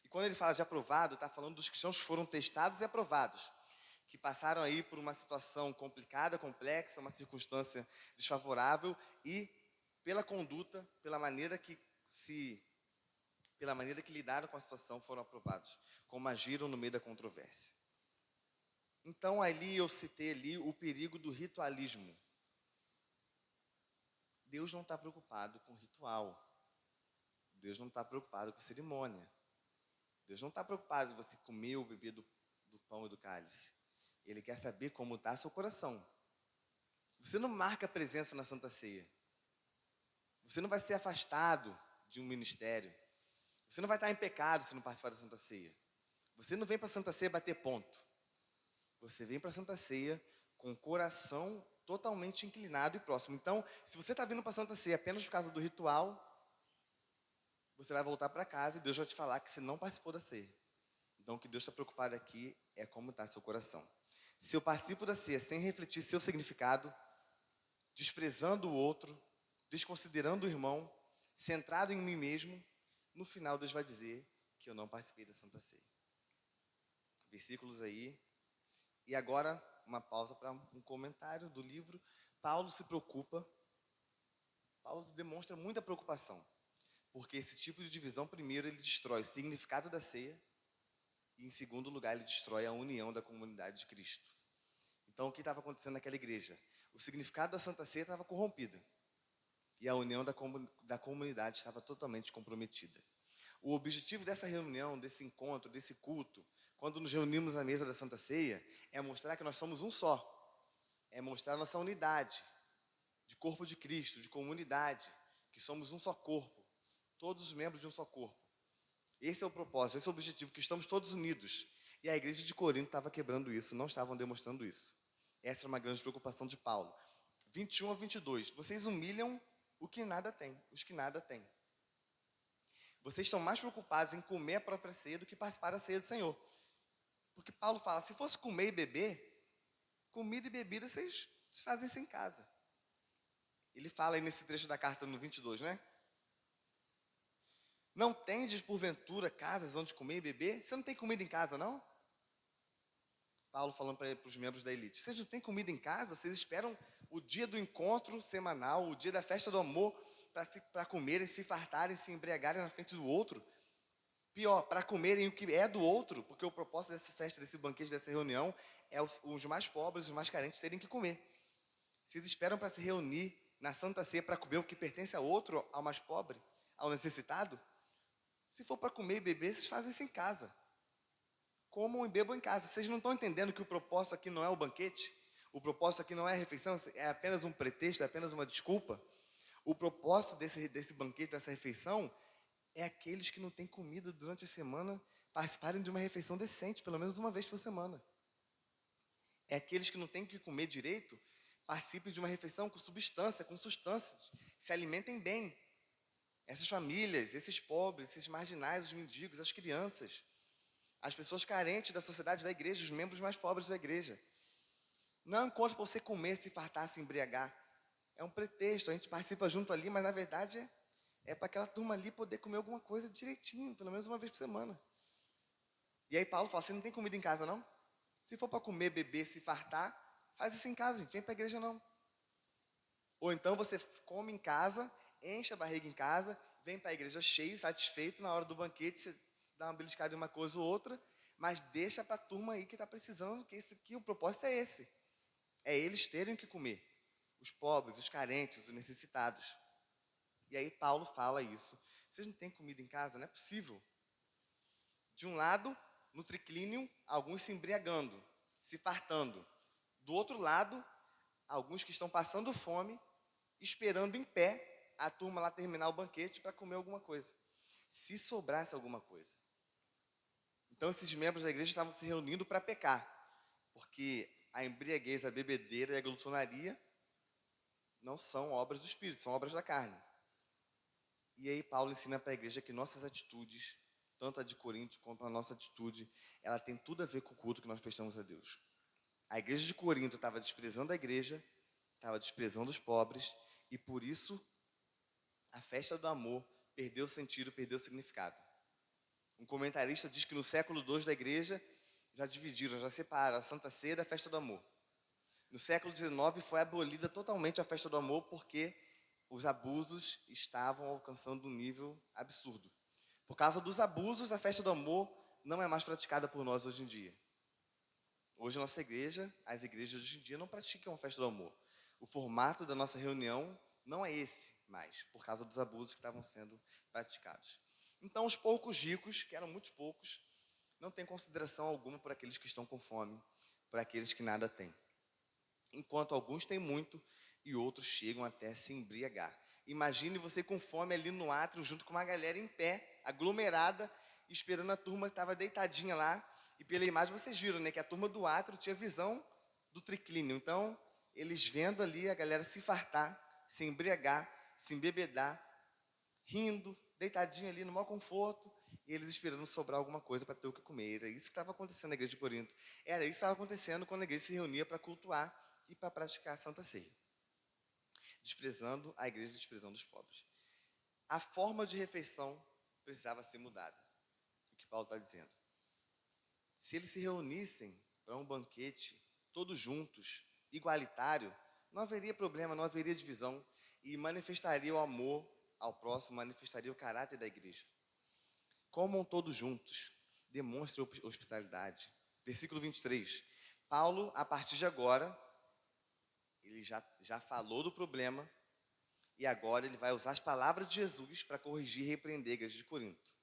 E quando ele fala de aprovado, está falando dos cristãos que foram testados e aprovados, que passaram aí por uma situação complicada, complexa, uma circunstância desfavorável e pela conduta, pela maneira que lidaram com a situação, foram aprovados, como agiram no meio da controvérsia. Então ali eu citei ali o perigo do ritualismo. Deus não está preocupado com ritual. Deus não está preocupado com cerimônia. Deus não está preocupado em você comer ou beber do pão e do cálice. Ele quer saber como está seu coração. Você não marca presença na Santa Ceia. Você não vai ser afastado de um ministério. Você não vai estar em pecado se não participar da Santa Ceia. Você não vem para a Santa Ceia bater ponto. Você vem para a Santa Ceia com o coração totalmente inclinado e próximo. Então, se você está vindo para a Santa Ceia apenas por causa do ritual, você vai voltar para casa e Deus vai te falar que você não participou da ceia. Então, o que Deus está preocupado aqui é como está seu coração. Se eu participo da ceia sem refletir seu significado, desprezando o outro, desconsiderando o irmão, centrado em mim mesmo, no final Deus vai dizer que eu não participei da Santa Ceia. Versículos aí. E agora, uma pausa para um comentário do livro. Paulo se preocupa, Paulo demonstra muita preocupação, porque esse tipo de divisão, primeiro, ele destrói o significado da ceia, e em segundo lugar, ele destrói a união da comunidade de Cristo. Então, o que estava acontecendo naquela igreja? O significado da Santa Ceia estava corrompida, e a união da comunidade estava totalmente comprometida. O objetivo dessa reunião, desse encontro, desse culto, quando nos reunimos à mesa da Santa Ceia, é mostrar que nós somos um só. É mostrar nossa unidade de corpo de Cristo, de comunidade, que somos um só corpo, todos os membros de um só corpo. Esse é o propósito, esse é o objetivo, que estamos todos unidos. E a igreja de Corinto estava quebrando isso, não estavam demonstrando isso. Essa era uma grande preocupação de Paulo. 21 a 22, vocês humilham os que nada têm. Vocês estão mais preocupados em comer a própria ceia do que participar da ceia do Senhor. Porque Paulo fala, se fosse comer e beber, comida e bebida vocês fazem isso em casa. Ele fala aí nesse trecho da carta no 22, né? Não tendes, porventura, casas onde comer e beber? Você não tem comida em casa, não? Paulo falando para os membros da elite. Vocês não têm comida em casa? Vocês esperam o dia do encontro semanal, o dia da festa do amor, para comerem, se fartarem, se embriagarem na frente do outro? Pior, para comerem o que é do outro, porque o propósito dessa festa, desse banquete, dessa reunião, é os mais pobres, os mais carentes terem que comer. Vocês esperam para se reunir na Santa Ceia para comer o que pertence a outro, ao mais pobre, ao necessitado? Se for para comer e beber, vocês fazem isso em casa. Comam e bebam em casa. Vocês não estão entendendo que o propósito aqui não é o banquete? O propósito aqui não é a refeição, é apenas um pretexto, é apenas uma desculpa? O propósito desse banquete, dessa refeição, é aqueles que não têm comida durante a semana participarem de uma refeição decente, pelo menos uma vez por semana. É aqueles que não têm que comer direito, participem de uma refeição com substância, com sustâncias, se alimentem bem. Essas famílias, esses pobres, esses marginais, os mendigos, as crianças, as pessoas carentes da sociedade da igreja, os membros mais pobres da igreja. Não é um encontro para você comer, se fartar, se embriagar. É um pretexto, a gente participa junto ali, mas na verdade é para aquela turma ali poder comer alguma coisa direitinho, pelo menos uma vez por semana. E aí Paulo fala, você não tem comida em casa não? Se for para comer, beber, se fartar, faz isso em casa, gente, vem para a igreja não. Ou então você come em casa, enche a barriga em casa, vem para a igreja cheio, satisfeito, na hora do banquete você dá uma beliscada em uma coisa ou outra, mas deixa para a turma aí que está precisando, que o propósito é esse. É eles terem o que comer. Os pobres, os carentes, os necessitados. E aí Paulo fala isso. Vocês não têm comida em casa? Não é possível. De um lado, no triclínio, alguns se embriagando, se fartando. Do outro lado, alguns que estão passando fome, esperando em pé a turma lá terminar o banquete para comer alguma coisa. Se sobrasse alguma coisa. Então esses membros da igreja estavam se reunindo para pecar. Porque a embriaguez, a bebedeira e a glutonaria não são obras do Espírito, são obras da carne. E aí Paulo ensina para a igreja que nossas atitudes, tanto a de Corinto quanto a nossa atitude, ela tem tudo a ver com o culto que nós prestamos a Deus. A igreja de Corinto estava desprezando a igreja, estava desprezando os pobres, e por isso festa do amor perdeu sentido, perdeu significado. Um comentarista diz que no século II da igreja já dividiram, já separaram a Santa Ceia da festa do amor. No século XIX foi abolida totalmente a festa do amor porque os abusos estavam alcançando um nível absurdo. Por causa dos abusos, a festa do amor não é mais praticada por nós hoje em dia. Hoje a nossa igreja, as igrejas hoje em dia não praticam a festa do amor. O formato da nossa reunião não é esse mais, por causa dos abusos que estavam sendo praticados. Então os poucos ricos, que eram muitos poucos, não têm consideração alguma por aqueles que estão com fome, por aqueles que nada têm. Enquanto alguns têm muito e outros chegam até se embriagar. Imagine você com fome ali no átrio, junto com uma galera em pé, aglomerada, esperando a turma que estava deitadinha lá. E pela imagem vocês viram, né, que a turma do átrio tinha visão do triclínio. Então, eles vendo ali a galera se fartar, se embriagar, se embebedar, rindo, deitadinho ali no maior conforto, e eles esperando sobrar alguma coisa para ter o que comer. Era isso que estava acontecendo na igreja de Corinto. Era isso que estava acontecendo quando a igreja se reunia para cultuar e para praticar a Santa Ceia. Desprezando a igreja, desprezando os pobres. A forma de refeição precisava ser mudada. O que Paulo está dizendo. Se eles se reunissem para um banquete, todos juntos, igualitário, não haveria problema, não haveria divisão, e manifestaria o amor ao próximo, manifestaria o caráter da igreja. Comam todos juntos, demonstrem hospitalidade. Versículo 23. Paulo, a partir de agora, ele já falou do problema, e agora ele vai usar as palavras de Jesus para corrigir e repreender a igreja de Corinto.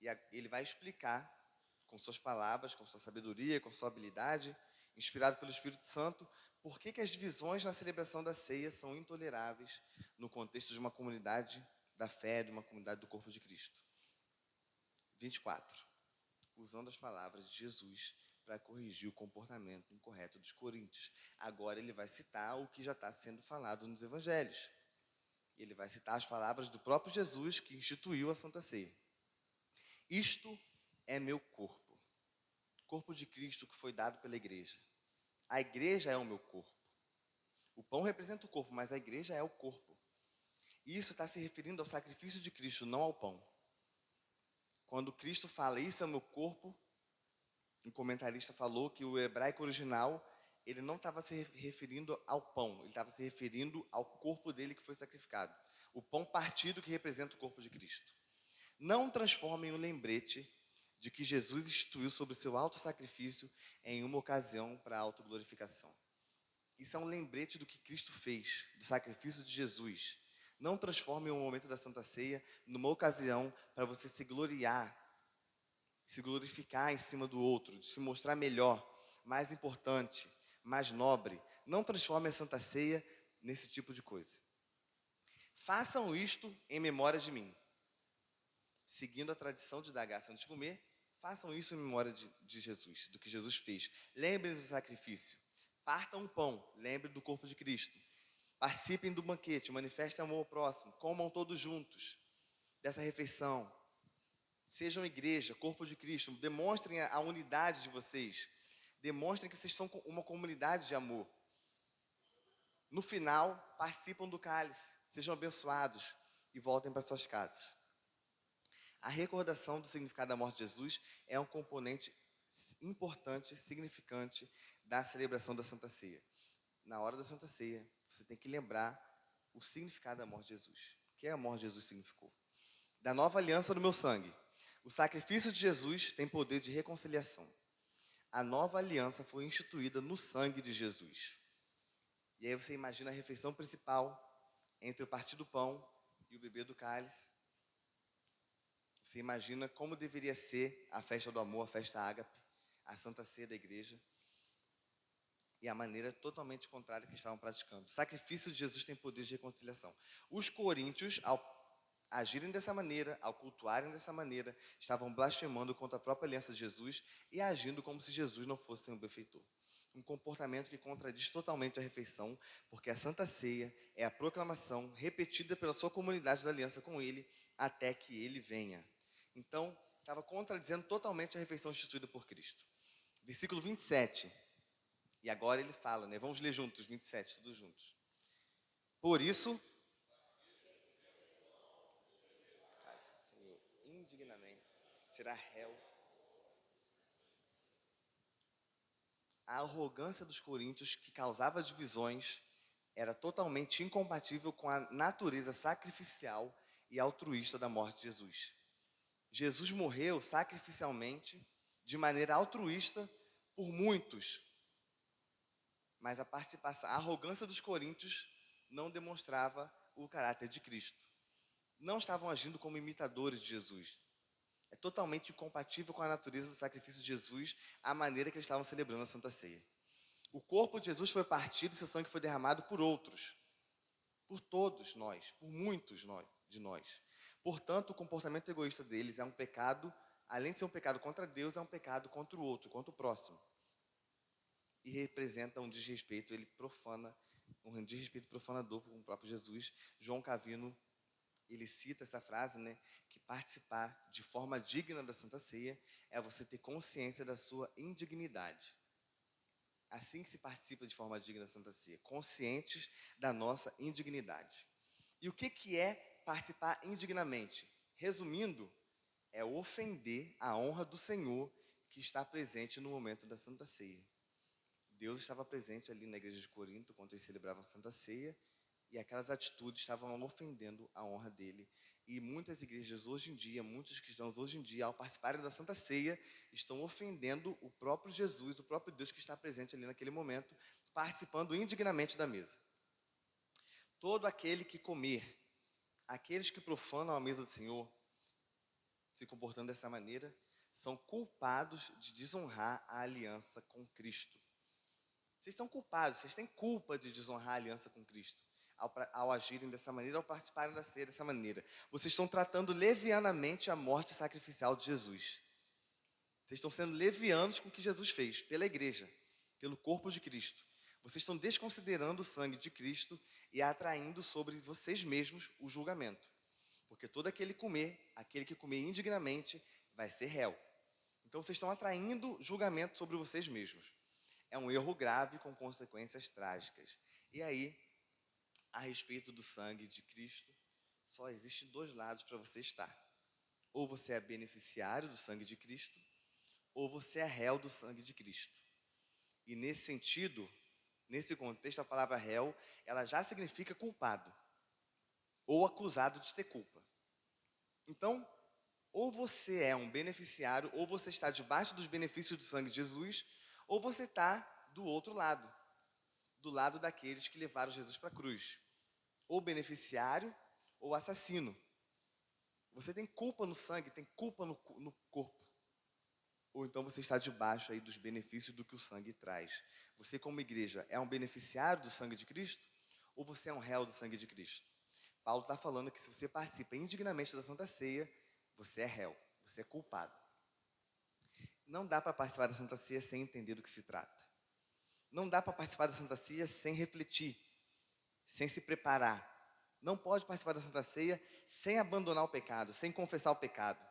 E ele vai explicar, com suas palavras, com sua sabedoria, com sua habilidade, inspirado pelo Espírito Santo, por que as divisões na celebração da ceia são intoleráveis no contexto de uma comunidade da fé, de uma comunidade do corpo de Cristo. 24. Usando as palavras de Jesus para corrigir o comportamento incorreto dos coríntios. Agora ele vai citar o que já está sendo falado nos evangelhos. Ele vai citar as palavras do próprio Jesus que instituiu a Santa Ceia. Isto é meu corpo, corpo de Cristo que foi dado pela igreja. A igreja é o meu corpo. O pão representa o corpo, mas a igreja é o corpo. E isso está se referindo ao sacrifício de Cristo, não ao pão. Quando Cristo fala, isso é o meu corpo, um comentarista falou que o hebraico original, ele não estava se referindo ao pão, ele estava se referindo ao corpo dele que foi sacrificado. O pão partido que representa o corpo de Cristo. Não transformem o lembrete de que Jesus instituiu sobre o seu alto sacrifício em uma ocasião para a autoglorificação. Isso é um lembrete do que Cristo fez, do sacrifício de Jesus. Não transformem o momento da Santa Ceia numa ocasião para você se gloriar, se glorificar em cima do outro, de se mostrar melhor, mais importante, mais nobre. Não transformem a Santa Ceia nesse tipo de coisa. Façam isto em memória de mim. Seguindo a tradição de dar graça antes de comer, façam isso em memória de Jesus, do que Jesus fez. Lembrem-se do sacrifício. Partam o pão, lembrem do corpo de Cristo. Participem do banquete, manifestem amor ao próximo. Comam todos juntos dessa refeição. Sejam igreja, corpo de Cristo. Demonstrem a unidade de vocês. Demonstrem que vocês são uma comunidade de amor. No final, participam do cálice. Sejam abençoados e voltem para suas casas. A recordação do significado da morte de Jesus é um componente importante, significante da celebração da Santa Ceia. Na hora da Santa Ceia, você tem que lembrar o significado da morte de Jesus. O que a morte de Jesus significou? Da nova aliança do meu sangue. O sacrifício de Jesus tem poder de reconciliação. A nova aliança foi instituída no sangue de Jesus. E aí você imagina a refeição principal entre o partir do pão e o beber do cálice. Você imagina como deveria ser a festa do amor, a festa ágape, a Santa Ceia da igreja. E a maneira totalmente contrária que estavam praticando. O sacrifício de Jesus tem poder de reconciliação. Os coríntios, ao agirem dessa maneira, ao cultuarem dessa maneira, estavam blasfemando contra a própria aliança de Jesus e agindo como se Jesus não fosse um benfeitor. Um comportamento que contradiz totalmente a refeição, porque a Santa Ceia é a proclamação repetida pela sua comunidade da aliança com ele, até que ele venha. Então, estava contradizendo totalmente a refeição instituída por Cristo. Versículo 27. E agora ele fala, né? Vamos ler juntos, 27, todos juntos. Por isso, indignamente, será réu. A arrogância dos coríntios, que causava divisões, era totalmente incompatível com a natureza sacrificial e altruísta da morte de Jesus. Jesus morreu sacrificialmente, de maneira altruísta, por muitos. Mas a arrogância dos coríntios não demonstrava o caráter de Cristo. Não estavam agindo como imitadores de Jesus. É totalmente incompatível com a natureza do sacrifício de Jesus, a maneira que eles estavam celebrando a Santa Ceia. O corpo de Jesus foi partido e seu sangue foi derramado por outros. Por todos nós, por muitos de nós. Portanto, o comportamento egoísta deles é um pecado, além de ser um pecado contra Deus, é um pecado contra o outro, contra o próximo. E representa um desrespeito, ele profana, um desrespeito profanador com o próprio Jesus. João Calvino, ele cita essa frase, né, que participar de forma digna da Santa Ceia é você ter consciência da sua indignidade. Assim que se participa de forma digna da Santa Ceia, conscientes da nossa indignidade. E o que é participar indignamente? Resumindo, é ofender a honra do Senhor que está presente no momento da Santa Ceia. Deus estava presente ali na igreja de Corinto, quando eles celebravam a Santa Ceia, e aquelas atitudes estavam ofendendo a honra dele. E muitas igrejas hoje em dia, muitos cristãos hoje em dia, ao participarem da Santa Ceia, estão ofendendo o próprio Jesus, o próprio Deus que está presente ali naquele momento, participando indignamente da mesa. Todo aquele que comer, aqueles que profanam a mesa do Senhor, se comportando dessa maneira, são culpados de desonrar a aliança com Cristo. Vocês são culpados, vocês têm culpa de desonrar a aliança com Cristo. Ao agirem dessa maneira, ao participarem da ceia dessa maneira. Vocês estão tratando levianamente a morte sacrificial de Jesus. Vocês estão sendo levianos com o que Jesus fez, pela igreja, pelo corpo de Cristo. Vocês estão desconsiderando o sangue de Cristo e atraindo sobre vocês mesmos o julgamento. Porque todo aquele que comer indignamente, vai ser réu. Então vocês estão atraindo julgamento sobre vocês mesmos. É um erro grave com consequências trágicas. E aí, a respeito do sangue de Cristo, só existem dois lados para você estar. Ou você é beneficiário do sangue de Cristo, ou você é réu do sangue de Cristo. E nesse sentido, nesse contexto, a palavra réu, ela já significa culpado, ou acusado de ter culpa. Então, ou você é um beneficiário, ou você está debaixo dos benefícios do sangue de Jesus, ou você está do outro lado, do lado daqueles que levaram Jesus para a cruz. Ou beneficiário, ou assassino. Você tem culpa no sangue, tem culpa no corpo. Ou então você está debaixo aí dos benefícios do que o sangue traz. Você, como igreja, é um beneficiário do sangue de Cristo? Ou você é um réu do sangue de Cristo? Paulo está falando que se você participa indignamente da Santa Ceia, você é réu, você é culpado. Não dá para participar da Santa Ceia sem entender do que se trata. Não dá para participar da Santa Ceia sem refletir, sem se preparar. Não pode participar da Santa Ceia sem abandonar o pecado, sem confessar o pecado.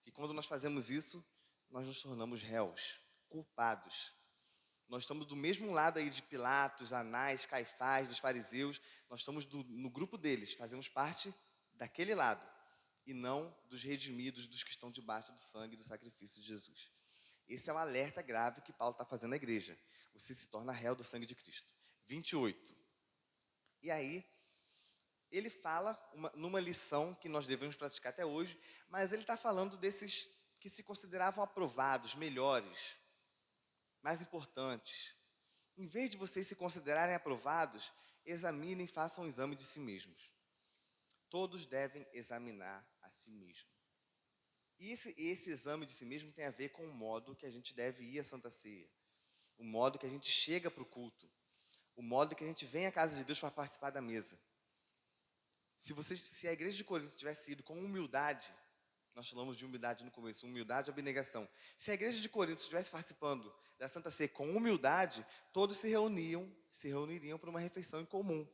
E quando nós fazemos isso, nós nos tornamos réus, culpados. Nós estamos do mesmo lado aí de Pilatos, Anás, Caifás, dos fariseus. Nós estamos no grupo deles, fazemos parte daquele lado. E não dos redimidos, dos que estão debaixo do sangue e do sacrifício de Jesus. Esse é um alerta grave que Paulo está fazendo à igreja. Você se torna réu do sangue de Cristo. 28. E aí, ele fala numa lição que nós devemos praticar até hoje, mas ele está falando desses que se consideravam aprovados, melhores, mais importantes. Em vez de vocês se considerarem aprovados, examinem e façam um exame de si mesmos. Todos devem examinar a si mesmo. E esse exame de si mesmo tem a ver com o modo que a gente deve ir à Santa Ceia, o modo que a gente chega para o culto, o modo que a gente vem à casa de Deus para participar da mesa. Se a igreja de Corinto tivesse ido com humildade, nós falamos de humildade no começo, humildade e abnegação. Se a igreja de Corinto estivesse participando da Santa Ceia com humildade, todos se reuniriam para uma refeição em comum,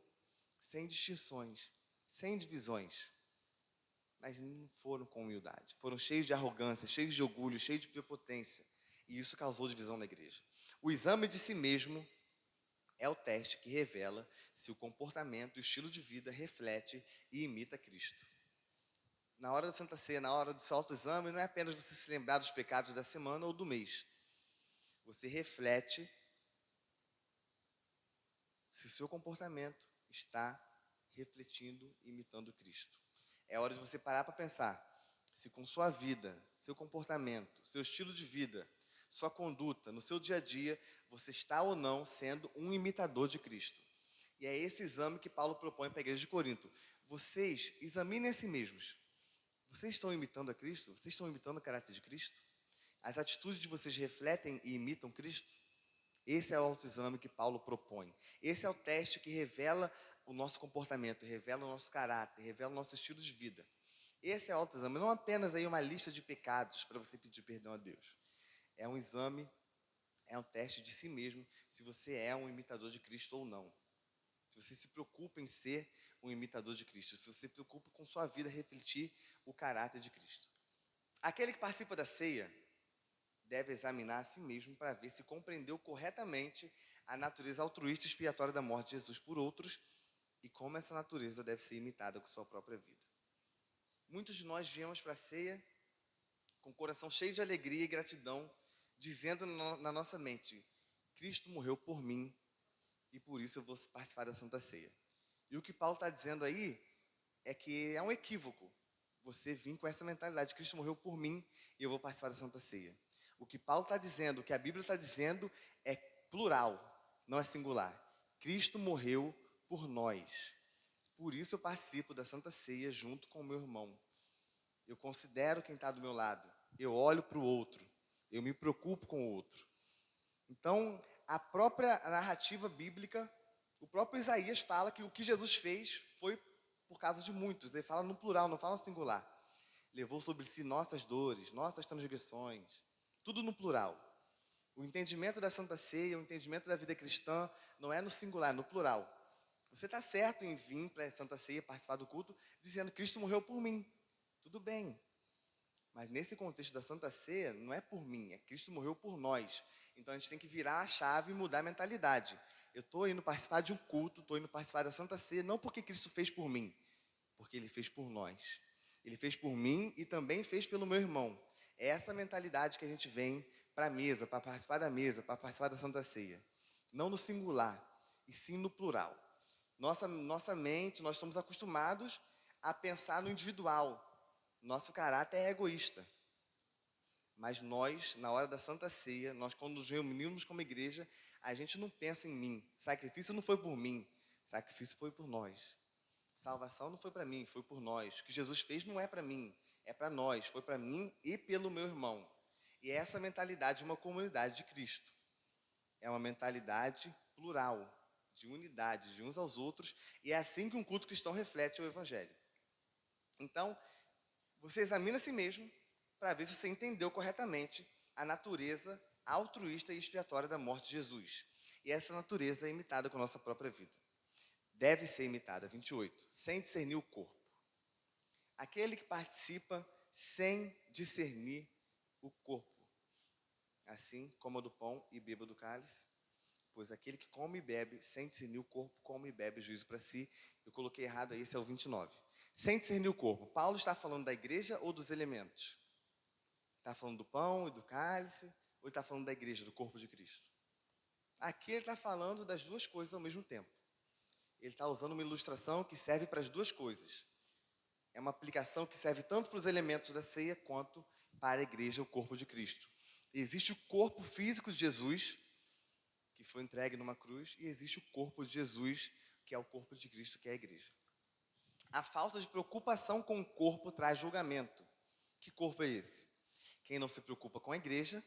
sem distinções, sem divisões. Mas não foram com humildade, foram cheios de arrogância, cheios de orgulho, cheios de prepotência. E isso causou divisão na igreja. O exame de si mesmo é o teste que revela se o comportamento e o estilo de vida reflete e imita Cristo. na hora da Santa Ceia, na hora do seu autoexame, não é apenas você se lembrar dos pecados da semana ou do mês. Você reflete se o seu comportamento está refletindo e imitando Cristo. É hora de você parar para pensar se com sua vida, seu comportamento, seu estilo de vida, sua conduta, no seu dia a dia, você está ou não sendo um imitador de Cristo. E é esse exame que Paulo propõe para a igreja de Corinto. Vocês examinem a si mesmos. Vocês estão imitando a Cristo? Vocês estão imitando o caráter de Cristo? As atitudes de vocês refletem e imitam Cristo? Esse é o autoexame que Paulo propõe. Esse é o teste que revela o nosso comportamento, revela o nosso caráter, revela o nosso estilo de vida. Esse é o autoexame, não apenas aí uma lista de pecados para você pedir perdão a Deus. É um exame, é um teste de si mesmo, se você é um imitador de Cristo ou não. Se você se preocupa em ser um imitador de Cristo, se você se preocupa com sua vida refletir o caráter de Cristo. Aquele que participa da ceia deve examinar a si mesmo para ver se compreendeu corretamente a natureza altruísta e expiatória da morte de Jesus por outros e como essa natureza deve ser imitada com sua própria vida. Muitos de nós viemos para a ceia com o coração cheio de alegria e gratidão, dizendo na nossa mente: Cristo morreu por mim e por isso eu vou participar da Santa Ceia. E o que Paulo está dizendo aí é que é um equívoco você vir com essa mentalidade: Cristo morreu por mim e eu vou participar da Santa Ceia. O que Paulo está dizendo, o que a Bíblia está dizendo é plural, não é singular. Cristo morreu por nós. Por isso eu participo da Santa Ceia junto com o meu irmão. Eu considero quem está do meu lado. Eu olho para o outro. Eu me preocupo com o outro. Então, a própria narrativa bíblica, o próprio Isaías fala que o que Jesus fez foi por causa de muitos. Ele fala no plural, não fala no singular. Levou sobre si nossas dores, nossas transgressões. Tudo no plural. O entendimento da Santa Ceia, o entendimento da vida cristã, não é no singular, é no plural. Você está certo em vir para a Santa Ceia, participar do culto, dizendo: Cristo morreu por mim. Tudo bem. Mas nesse contexto da Santa Ceia, não é por mim, é Cristo morreu por nós. Então a gente tem que virar a chave e mudar a mentalidade. Eu estou indo participar de um culto, estou indo participar da Santa Ceia, não porque Cristo fez por mim, porque Ele fez por nós. Ele fez por mim e também fez pelo meu irmão. É essa mentalidade que a gente vem para a mesa, para participar da mesa, para participar da Santa Ceia. Não no singular, e sim no plural. Nossa mente, nós estamos acostumados a pensar no individual. Nosso caráter é egoísta. Mas nós, na hora da Santa Ceia, nós quando nos reunimos como igreja, a gente não pensa em mim. Sacrifício não foi por mim, sacrifício foi por nós. Salvação não foi para mim, foi por nós. O que Jesus fez não é para mim, é para nós. Foi para mim e pelo meu irmão. E é essa mentalidade de uma comunidade de Cristo. É uma mentalidade plural, de unidade, de uns aos outros. E é assim que um culto cristão reflete o Evangelho. Então, você examina a si mesmo para ver se você entendeu corretamente a natureza altruísta e expiatória da morte de Jesus. E essa natureza é imitada com a nossa própria vida. Deve ser imitada, 28, sem discernir o corpo. Aquele que participa sem discernir o corpo, assim como do pão e beba do cálice, pois aquele que come e bebe sem discernir o corpo, come e bebe juízo para si. Eu coloquei errado aí, esse é o 29. Sem discernir o corpo. Paulo está falando da igreja ou dos elementos? Está falando do pão e do cálice, ou está falando da igreja, do corpo de Cristo? Aqui ele está falando das duas coisas ao mesmo tempo. Ele está usando uma ilustração que serve para as duas coisas. É uma aplicação que serve tanto para os elementos da ceia, quanto para a igreja, o corpo de Cristo. Existe o corpo físico de Jesus, que foi entregue numa cruz, e existe o corpo de Jesus, que é o corpo de Cristo, que é a igreja. A falta de preocupação com o corpo traz julgamento. Que corpo é esse? Quem não se preocupa com a igreja,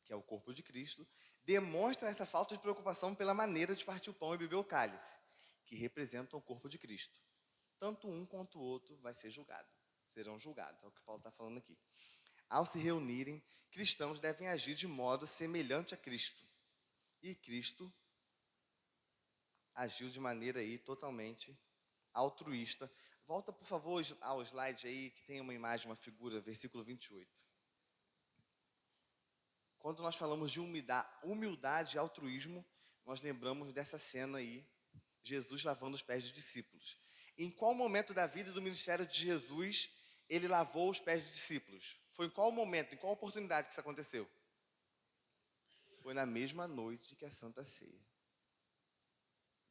que é o corpo de Cristo, demonstra essa falta de preocupação pela maneira de partir o pão e beber o cálice, que representam o corpo de Cristo. Tanto um quanto o outro vai ser julgado, serão julgados, é o que Paulo está falando aqui. Ao se reunirem, cristãos devem agir de modo semelhante a Cristo. E Cristo agiu de maneira aí totalmente altruísta. Volta, por favor, ao slide aí, que tem uma imagem, uma figura, versículo 28. Quando nós falamos de humildade e altruísmo, nós lembramos dessa cena aí, Jesus lavando os pés dos discípulos. Em qual momento da vida e do ministério de Jesus ele lavou os pés dos discípulos. Foi em qual momento, em qual oportunidade que isso aconteceu? Foi na mesma noite que a Santa Ceia.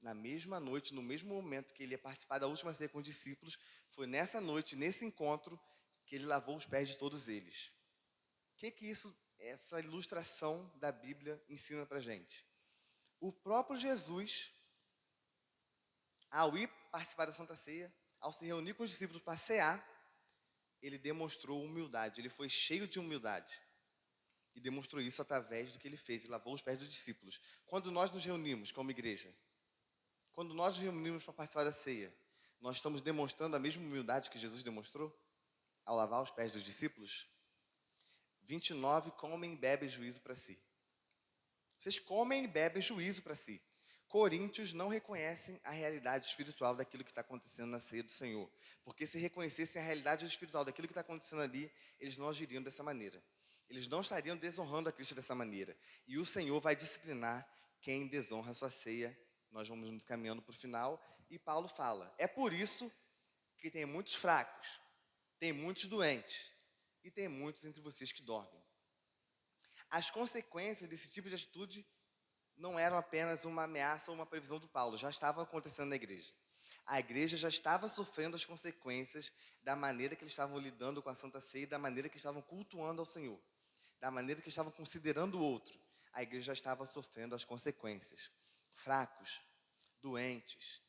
Na mesma noite, no mesmo momento que ele ia participar da última ceia com os discípulos, foi nessa noite, nesse encontro, que ele lavou os pés de todos eles. O que isso, essa ilustração da Bíblia ensina pra gente? O próprio Jesus, ao ir participar da Santa Ceia, ao se reunir com os discípulos para cear, ele demonstrou humildade, ele foi cheio de humildade. E demonstrou isso através do que ele fez, ele lavou os pés dos discípulos. Quando nós nos reunimos como igreja, quando nós nos reunimos para participar da ceia, nós estamos demonstrando a mesma humildade que Jesus demonstrou ao lavar os pés dos discípulos? 29, comem e bebem juízo para si. Vocês comem e bebem juízo para si. Coríntios não reconhecem a realidade espiritual daquilo que está acontecendo na ceia do Senhor. Porque se reconhecessem a realidade espiritual daquilo que está acontecendo ali, eles não agiriam dessa maneira. Eles não estariam desonrando a Cristo dessa maneira. E o Senhor vai disciplinar quem desonra a sua ceia. Nós vamos nos caminhando para o final. E Paulo fala, é por isso que tem muitos fracos, tem muitos doentes e tem muitos entre vocês que dormem. As consequências desse tipo de atitude não eram apenas uma ameaça ou uma previsão do Paulo, já estavam acontecendo na igreja. A igreja já estava sofrendo as consequências da maneira que eles estavam lidando com a Santa Ceia, da maneira que eles estavam cultuando ao Senhor, da maneira que eles estavam considerando o outro. A igreja já estava sofrendo as consequências. Fracos, doentes,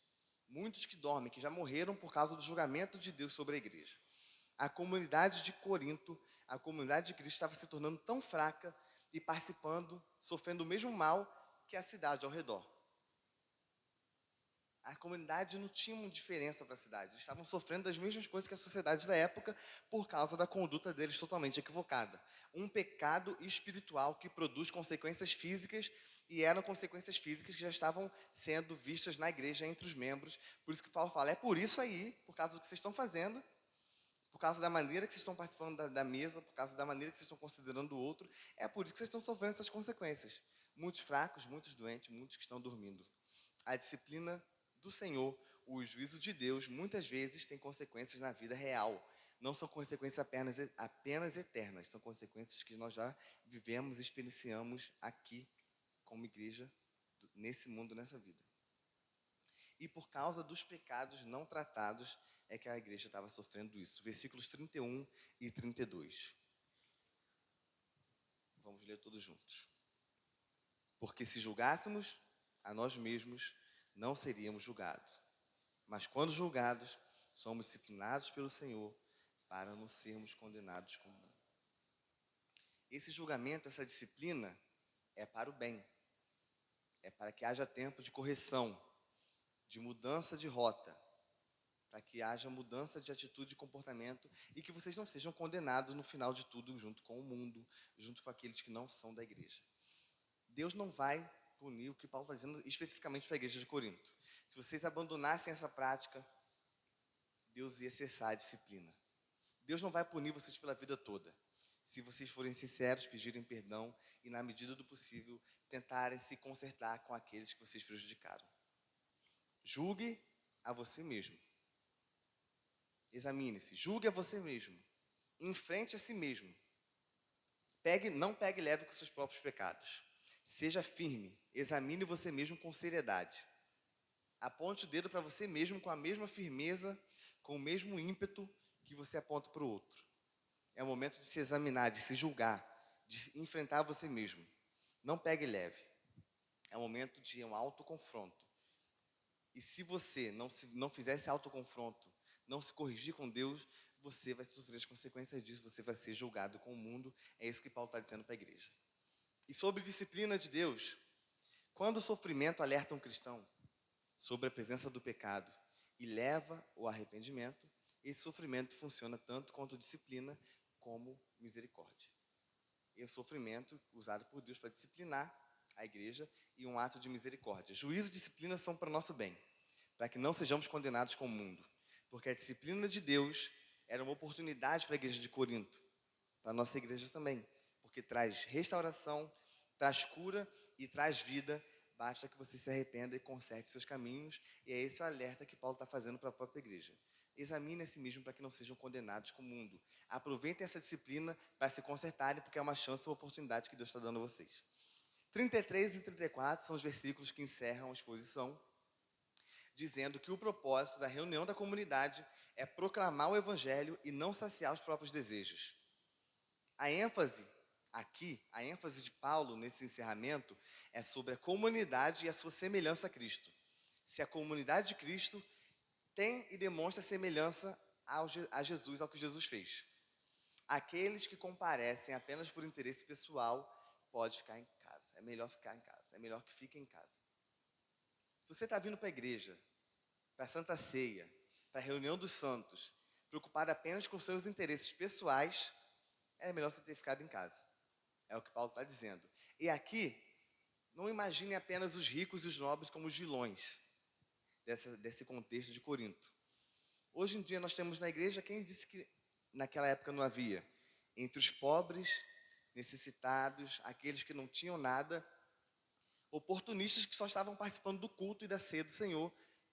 muitos que dormem, que já morreram por causa do julgamento de Deus sobre a igreja. A comunidade de Corinto, a comunidade de Cristo estava se tornando tão fraca e participando, sofrendo o mesmo mal que a cidade ao redor. A comunidade não tinha uma diferença para a cidade. Eles estavam sofrendo das mesmas coisas que a sociedade da época por causa da conduta deles totalmente equivocada. Um pecado espiritual que produz consequências físicas e eram consequências físicas que já estavam sendo vistas na igreja entre os membros. Por isso que Paulo fala, é por isso aí, por causa do que vocês estão fazendo, por causa da maneira que vocês estão participando da mesa, por causa da maneira que vocês estão considerando o outro, é por isso que vocês estão sofrendo essas consequências. Muitos fracos, muitos doentes, muitos que estão dormindo. A disciplina do Senhor, o juízo de Deus, muitas vezes tem consequências na vida real. Não são consequências apenas eternas, são consequências que nós já vivemos e experienciamos aqui como igreja, nesse mundo, nessa vida. E por causa dos pecados não tratados é que a igreja estava sofrendo isso. Versículos 31 e 32. Vamos ler todos juntos. Porque se julgássemos a nós mesmos, não seríamos julgados. Mas quando julgados, somos disciplinados pelo Senhor para não sermos condenados com o mundo. Esse julgamento, essa disciplina, é para o bem. É para que haja tempo de correção, de mudança de rota, para que haja mudança de atitude e comportamento e que vocês não sejam condenados no final de tudo junto com o mundo, junto com aqueles que não são da igreja. Deus não vai punir o que Paulo está dizendo especificamente para a igreja de Corinto. Se vocês abandonassem essa prática, Deus ia cessar a disciplina. Deus não vai punir vocês pela vida toda. Se vocês forem sinceros, pedirem perdão e, na medida do possível, tentarem se consertar com aqueles que vocês prejudicaram. Julgue a você mesmo. Examine-se, julgue a você mesmo. Enfrente a si mesmo. Não pegue leve com seus próprios pecados. Seja firme, examine você mesmo com seriedade. Aponte o dedo para você mesmo com a mesma firmeza, com o mesmo ímpeto que você aponta para o outro. É o momento de se examinar, de se julgar, de enfrentar você mesmo. Não pegue leve. É o momento de um autoconfronto. E se você não fizer esse autoconfronto, não se corrigir com Deus, você vai sofrer as consequências disso, você vai ser julgado com o mundo. É isso que Paulo está dizendo para a igreja. E sobre disciplina de Deus, quando o sofrimento alerta um cristão sobre a presença do pecado e leva ao arrependimento, esse sofrimento funciona tanto quanto disciplina como misericórdia. É o sofrimento usado por Deus para disciplinar a igreja e um ato de misericórdia. Juízo e disciplina são para o nosso bem, para que não sejamos condenados com o mundo. Porque a disciplina de Deus era uma oportunidade para a igreja de Corinto, para a nossa igreja também. Porque traz restauração, traz cura e traz vida. Basta que você se arrependa e conserte seus caminhos. E é esse o alerta que Paulo está fazendo para a própria igreja. Examine a si mesmo para que não sejam condenados com o mundo. Aproveitem essa disciplina para se consertarem, porque é uma chance, uma oportunidade que Deus está dando a vocês. 33 e 34 são os versículos que encerram a exposição, dizendo que o propósito da reunião da comunidade é proclamar o evangelho e não saciar os próprios desejos. A ênfase aqui, a ênfase de Paulo nesse encerramento é sobre a comunidade e a sua semelhança a Cristo. Se a comunidade de Cristo tem e demonstra semelhança a Jesus, ao que Jesus fez. Aqueles que comparecem apenas por interesse pessoal, pode ficar em casa. É melhor ficar em casa. É melhor que fiquem em casa. Se você está vindo para a igreja, para a Santa Ceia, para a reunião dos santos, preocupado apenas com seus interesses pessoais, é melhor você ter ficado em casa. É o que Paulo está dizendo. E aqui, não imagine apenas os ricos e os nobres como os vilões desse contexto de Corinto. Hoje em dia nós temos na igreja, quem disse que naquela época não havia? Entre os pobres, necessitados, aqueles que não tinham nada, oportunistas que só estavam participando do culto e da ceia do Senhor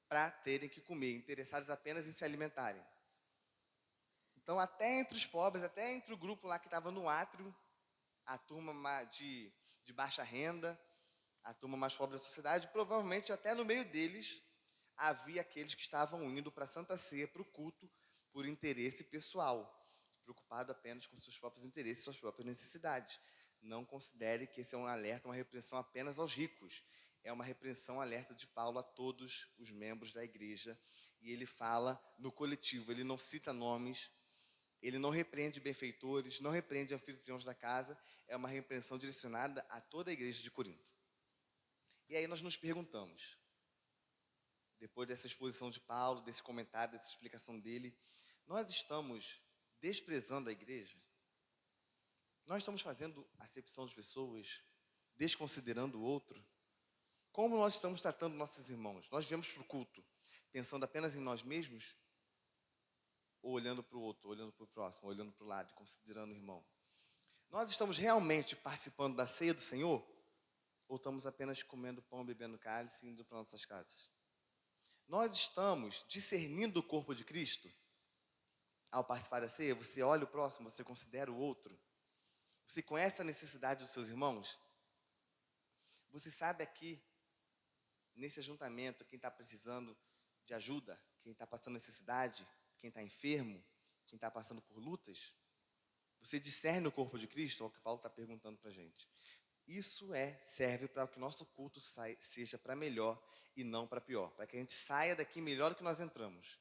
para terem que comer, interessados apenas em se alimentarem. Então, até entre os pobres, até entre o grupo lá que estava no átrio, a turma de baixa renda, a turma mais pobre da sociedade, provavelmente até no meio deles havia aqueles que estavam indo para a Santa Ceia, para o culto, por interesse pessoal, preocupado apenas com seus próprios interesses, suas próprias necessidades. Não considere que esse é um alerta, uma repreensão apenas aos ricos. É uma repreensão, alerta de Paulo a todos os membros da igreja. E ele fala no coletivo, ele não cita nomes, ele não repreende benfeitores, não repreende anfitriões da casa. É uma repreensão direcionada a toda a igreja de Corinto. E aí nós nos perguntamos, depois dessa exposição de Paulo, desse comentário, dessa explicação dele, nós estamos desprezando a igreja? Nós estamos fazendo acepção de pessoas, desconsiderando o outro? Como nós estamos tratando nossos irmãos? Nós viemos para o culto pensando apenas em nós mesmos? Ou olhando para o outro, olhando para o próximo, olhando para o lado, considerando o irmão? Nós estamos realmente participando da ceia do Senhor? Ou estamos apenas comendo pão, bebendo cálice e indo para nossas casas? Nós estamos discernindo o corpo de Cristo? Ao participar da ceia, você olha o próximo, você considera o outro? Você conhece a necessidade dos seus irmãos? Você sabe aqui, nesse ajuntamento, quem está precisando de ajuda, quem está passando necessidade, quem está enfermo, quem está passando por lutas? Você discerne o corpo de Cristo? É o que Paulo está perguntando para a gente. Isso serve para que o nosso culto seja para melhor e não para pior. Para que a gente saia daqui melhor do que nós entramos.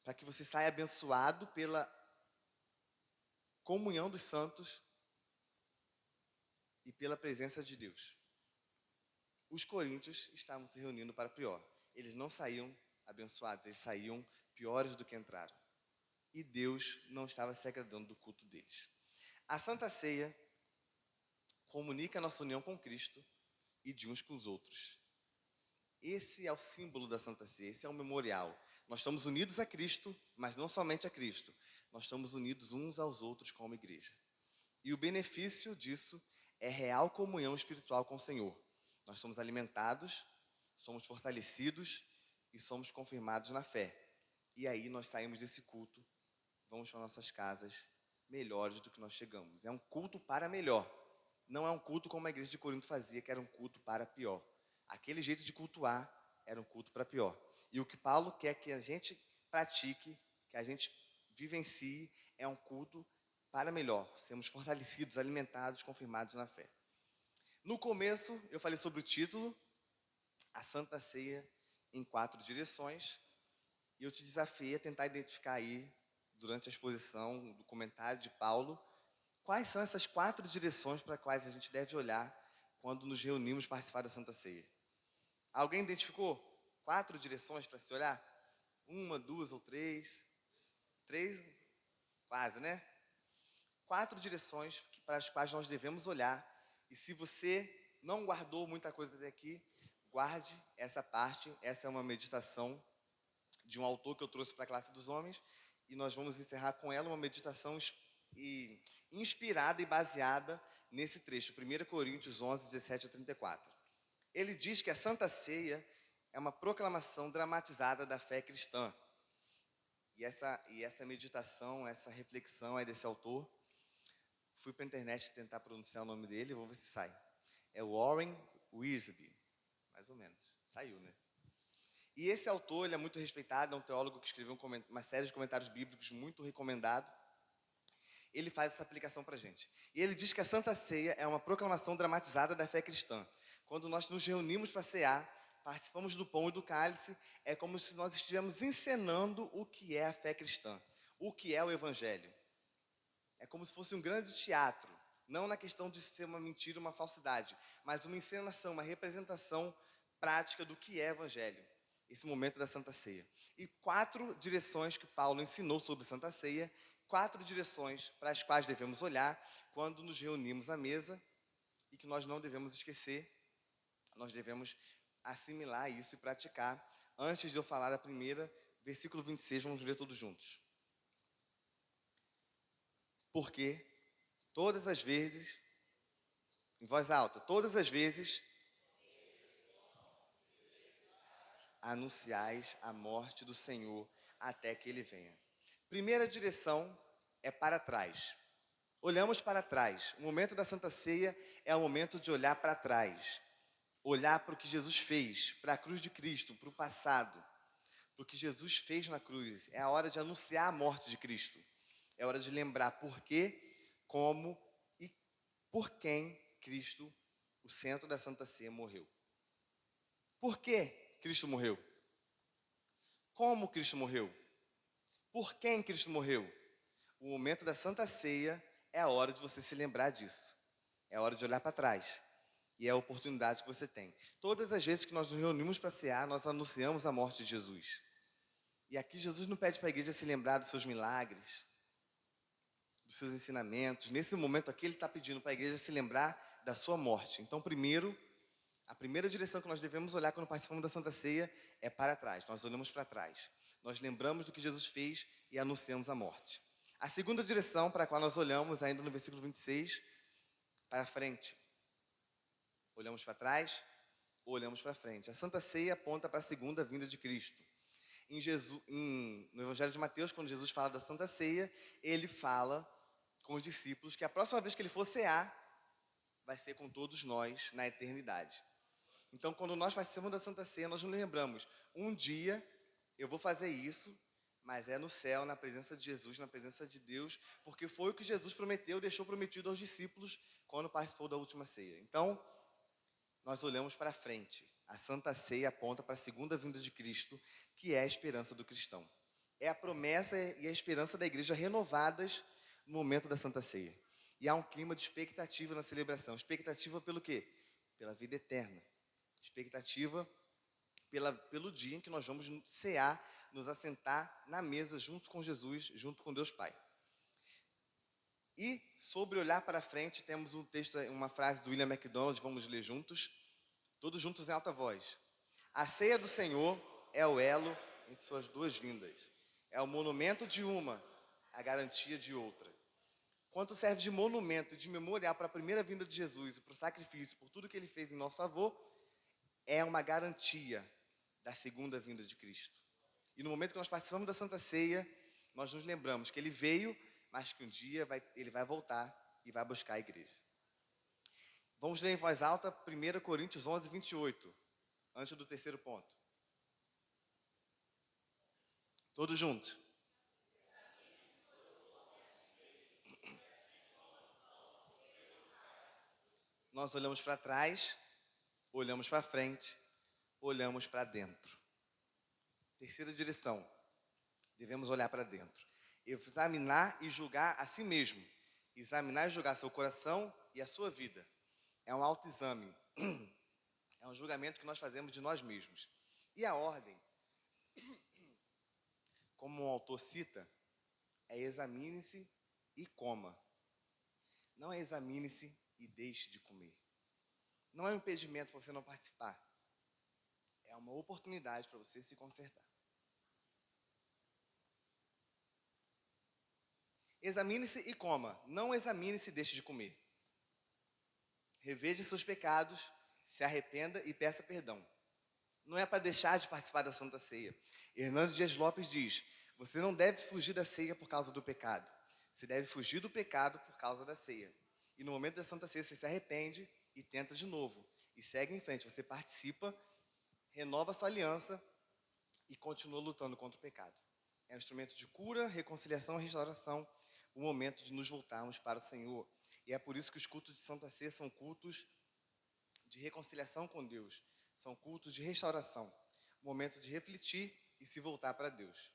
Para que você saia abençoado pela comunhão dos santos e pela presença de Deus. Os coríntios estavam se reunindo para pior. Eles não saíam abençoados, eles saíam piores do que entraram. E Deus não estava se agradando do culto deles. A Santa Ceia comunica a nossa união com Cristo e de uns com os outros. Esse é o símbolo da Santa Ceia, esse é o memorial. Nós estamos unidos a Cristo, mas não somente a Cristo. Nós estamos unidos uns aos outros como igreja. E o benefício disso é real comunhão espiritual com o Senhor. Nós somos alimentados, somos fortalecidos e somos confirmados na fé. E aí nós saímos desse culto, vamos para nossas casas melhores do que nós chegamos. É um culto para melhor. Não é um culto como a igreja de Corinto fazia, que era um culto para pior. Aquele jeito de cultuar era um culto para pior. E o que Paulo quer que a gente pratique, que a gente vivencie, é um culto para melhor. Sermos fortalecidos, alimentados, confirmados na fé. No começo, eu falei sobre o título, a Santa Ceia em 4 direções. E eu te desafiei a tentar identificar aí, durante a exposição do comentário de Paulo, quais são essas 4 direções para as quais a gente deve olhar quando nos reunimos para participar da Santa Ceia. Alguém identificou 4 direções para se olhar? 1, 2 ou 3? 3? Quase, né? 4 direções para as quais nós devemos olhar. E se você não guardou muita coisa até aqui, guarde essa parte. Essa é uma meditação de um autor que eu trouxe para a classe dos homens. E nós vamos encerrar com ela uma meditação inspirada e baseada nesse trecho, 1 Coríntios 11, 17 a 34. Ele diz que a Santa Ceia é uma proclamação dramatizada da fé cristã. E essa meditação, essa reflexão é desse autor. Fui para a internet tentar pronunciar o nome dele, vamos ver se sai. É Warren Wiersbe, mais ou menos. Saiu, né? E esse autor, ele é muito respeitado, é um teólogo que escreveu uma série de comentários bíblicos muito recomendado. Ele faz essa aplicação para a gente. E ele diz que a Santa Ceia é uma proclamação dramatizada da fé cristã. Quando nós nos reunimos para cear, participamos do pão e do cálice, é como se nós estivéssemos encenando o que é a fé cristã, o que é o Evangelho. É como se fosse um grande teatro, não na questão de ser uma mentira, uma falsidade, mas uma encenação, uma representação prática do que é Evangelho, esse momento da Santa Ceia. E 4 direções que Paulo ensinou sobre Santa Ceia, 4 direções para as quais devemos olhar quando nos reunimos à mesa e que nós não devemos esquecer, nós devemos assimilar isso e praticar. Antes de eu falar a primeira, versículo 26, vamos ler todos juntos. Porque todas as vezes, em voz alta, todas as vezes, anunciais a morte do Senhor até que Ele venha. Primeira direção é para trás. Olhamos para trás. O momento da Santa Ceia é o momento de olhar para trás. Olhar para o que Jesus fez, para a cruz de Cristo, para o passado. Para o que Jesus fez na cruz. É a hora de anunciar a morte de Cristo. É hora de lembrar por quê, como e por quem Cristo, o centro da Santa Ceia, morreu. Por que Cristo morreu? Como Cristo morreu? Por quem Cristo morreu? O momento da Santa Ceia é a hora de você se lembrar disso. É a hora de olhar para trás. E é a oportunidade que você tem. Todas as vezes que nós nos reunimos para cear, nós anunciamos a morte de Jesus. E aqui Jesus não pede para a igreja se lembrar dos seus milagres, dos seus ensinamentos. Nesse momento aqui, Ele está pedindo para a igreja se lembrar da sua morte. Então, primeiro, a primeira direção que nós devemos olhar quando participamos da Santa Ceia é para trás. Nós olhamos para trás. Nós lembramos do que Jesus fez e anunciamos a morte. A segunda direção para a qual nós olhamos, ainda no versículo 26, para frente. Olhamos para trás ou olhamos para frente. A Santa Ceia aponta para a segunda vinda de Cristo. No Evangelho de Mateus, quando Jesus fala da Santa Ceia, Ele fala com os discípulos que a próxima vez que Ele for cear, vai ser com todos nós na eternidade. Então, quando nós participamos da Santa Ceia, nós nos lembramos, um dia eu vou fazer isso, mas é no céu, na presença de Jesus, na presença de Deus, porque foi o que Jesus prometeu, deixou prometido aos discípulos quando participou da última ceia. Então, nós olhamos para frente. A Santa Ceia aponta para a segunda vinda de Cristo, que é a esperança do cristão. É a promessa e a esperança da igreja renovadas no momento da Santa Ceia. E há um clima de expectativa na celebração. Expectativa pelo quê? Pela vida eterna. Expectativa pelo dia em que nós vamos cear, nos assentar na mesa junto com Jesus, junto com Deus Pai. E sobre olhar para frente, temos um texto, uma frase do William MacDonald, vamos ler juntos, todos juntos em alta voz. A ceia do Senhor é o elo em suas duas vindas. É o monumento de uma, a garantia de outra. Quanto serve de monumento e de memorial para a primeira vinda de Jesus e para o sacrifício, por tudo que Ele fez em nosso favor, é uma garantia da segunda vinda de Cristo. E no momento que nós participamos da Santa Ceia, nós nos lembramos que Ele veio, mas que um dia Ele vai voltar e vai buscar a igreja. Vamos ler em voz alta 1 Coríntios 11, 28, antes do terceiro ponto. Todos juntos. Nós olhamos para trás, olhamos para frente, olhamos para dentro. Terceira direção, devemos olhar para dentro. Examinar e julgar a si mesmo. Examinar e julgar seu coração e a sua vida. É um autoexame. É um julgamento que nós fazemos de nós mesmos. E a ordem, como o autor cita, é examine-se e coma. Não é examine-se e deixe de comer. Não é um impedimento para você não participar. É uma oportunidade para você se consertar. Examine-se e coma. Não examine-se e deixe de comer. Reveja seus pecados, se arrependa e peça perdão. Não é para deixar de participar da Santa Ceia. Hernando Dias Lopes diz, Você não deve fugir da ceia por causa do pecado. Você deve fugir do pecado por causa da ceia. E no momento da Santa Ceia, você se arrepende e tenta de novo. E segue em frente. Você participa, renova sua aliança e continua lutando contra o pecado. É um instrumento de cura, reconciliação e restauração. O momento de nos voltarmos para o Senhor. E é por isso que os cultos de Santa Ceia são cultos de reconciliação com Deus. São cultos de restauração. Momento de refletir e se voltar para Deus.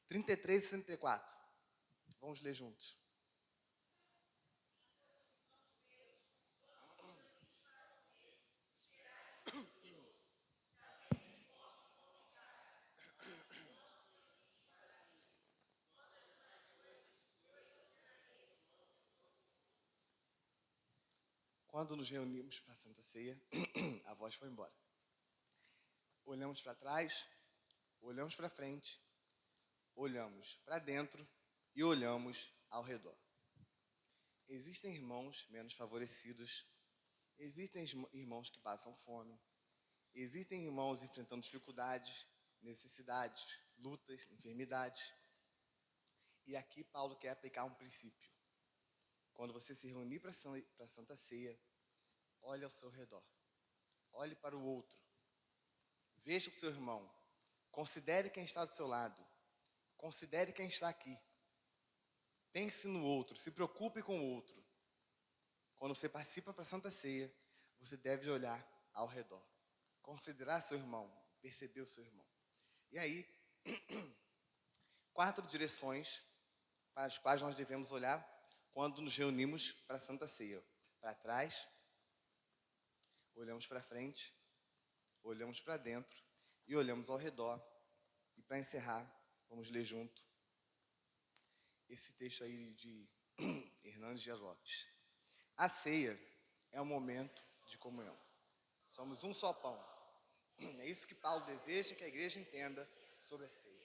33 e 64. Vamos ler juntos. Quando nos reunimos para a Santa Ceia, a voz foi embora. Olhamos para trás, olhamos para frente, olhamos para dentro e olhamos ao redor. Existem irmãos menos favorecidos, existem irmãos que passam fome, existem irmãos enfrentando dificuldades, necessidades, lutas, enfermidades. E aqui Paulo quer aplicar um princípio. Quando você se reunir para a Santa Ceia, olhe ao seu redor, olhe para o outro, veja o seu irmão, considere quem está do seu lado, considere quem está aqui. Pense no outro, se preocupe com o outro. Quando você participa para a Santa Ceia, você deve olhar ao redor, considerar seu irmão, perceber o seu irmão. E aí, 4 direções para as quais nós devemos olhar quando nos reunimos para a Santa Ceia. Para trás, olhamos para frente, olhamos para dentro e olhamos ao redor. E para encerrar, vamos ler junto esse texto aí de Hernandes Dias Lopes. A ceia é um momento de comunhão. Somos um só pão. É isso que Paulo deseja que a igreja entenda sobre a ceia.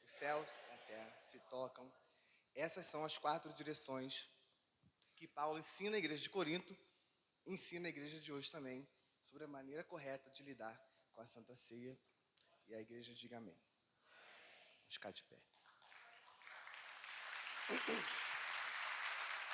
Os céus e a terra se tocam. Essas são as 4 direções que Paulo ensina a igreja de Corinto, ensina a igreja de hoje também, sobre a maneira correta de lidar com a Santa Ceia. E a igreja diga amém. Vamos ficar de pé.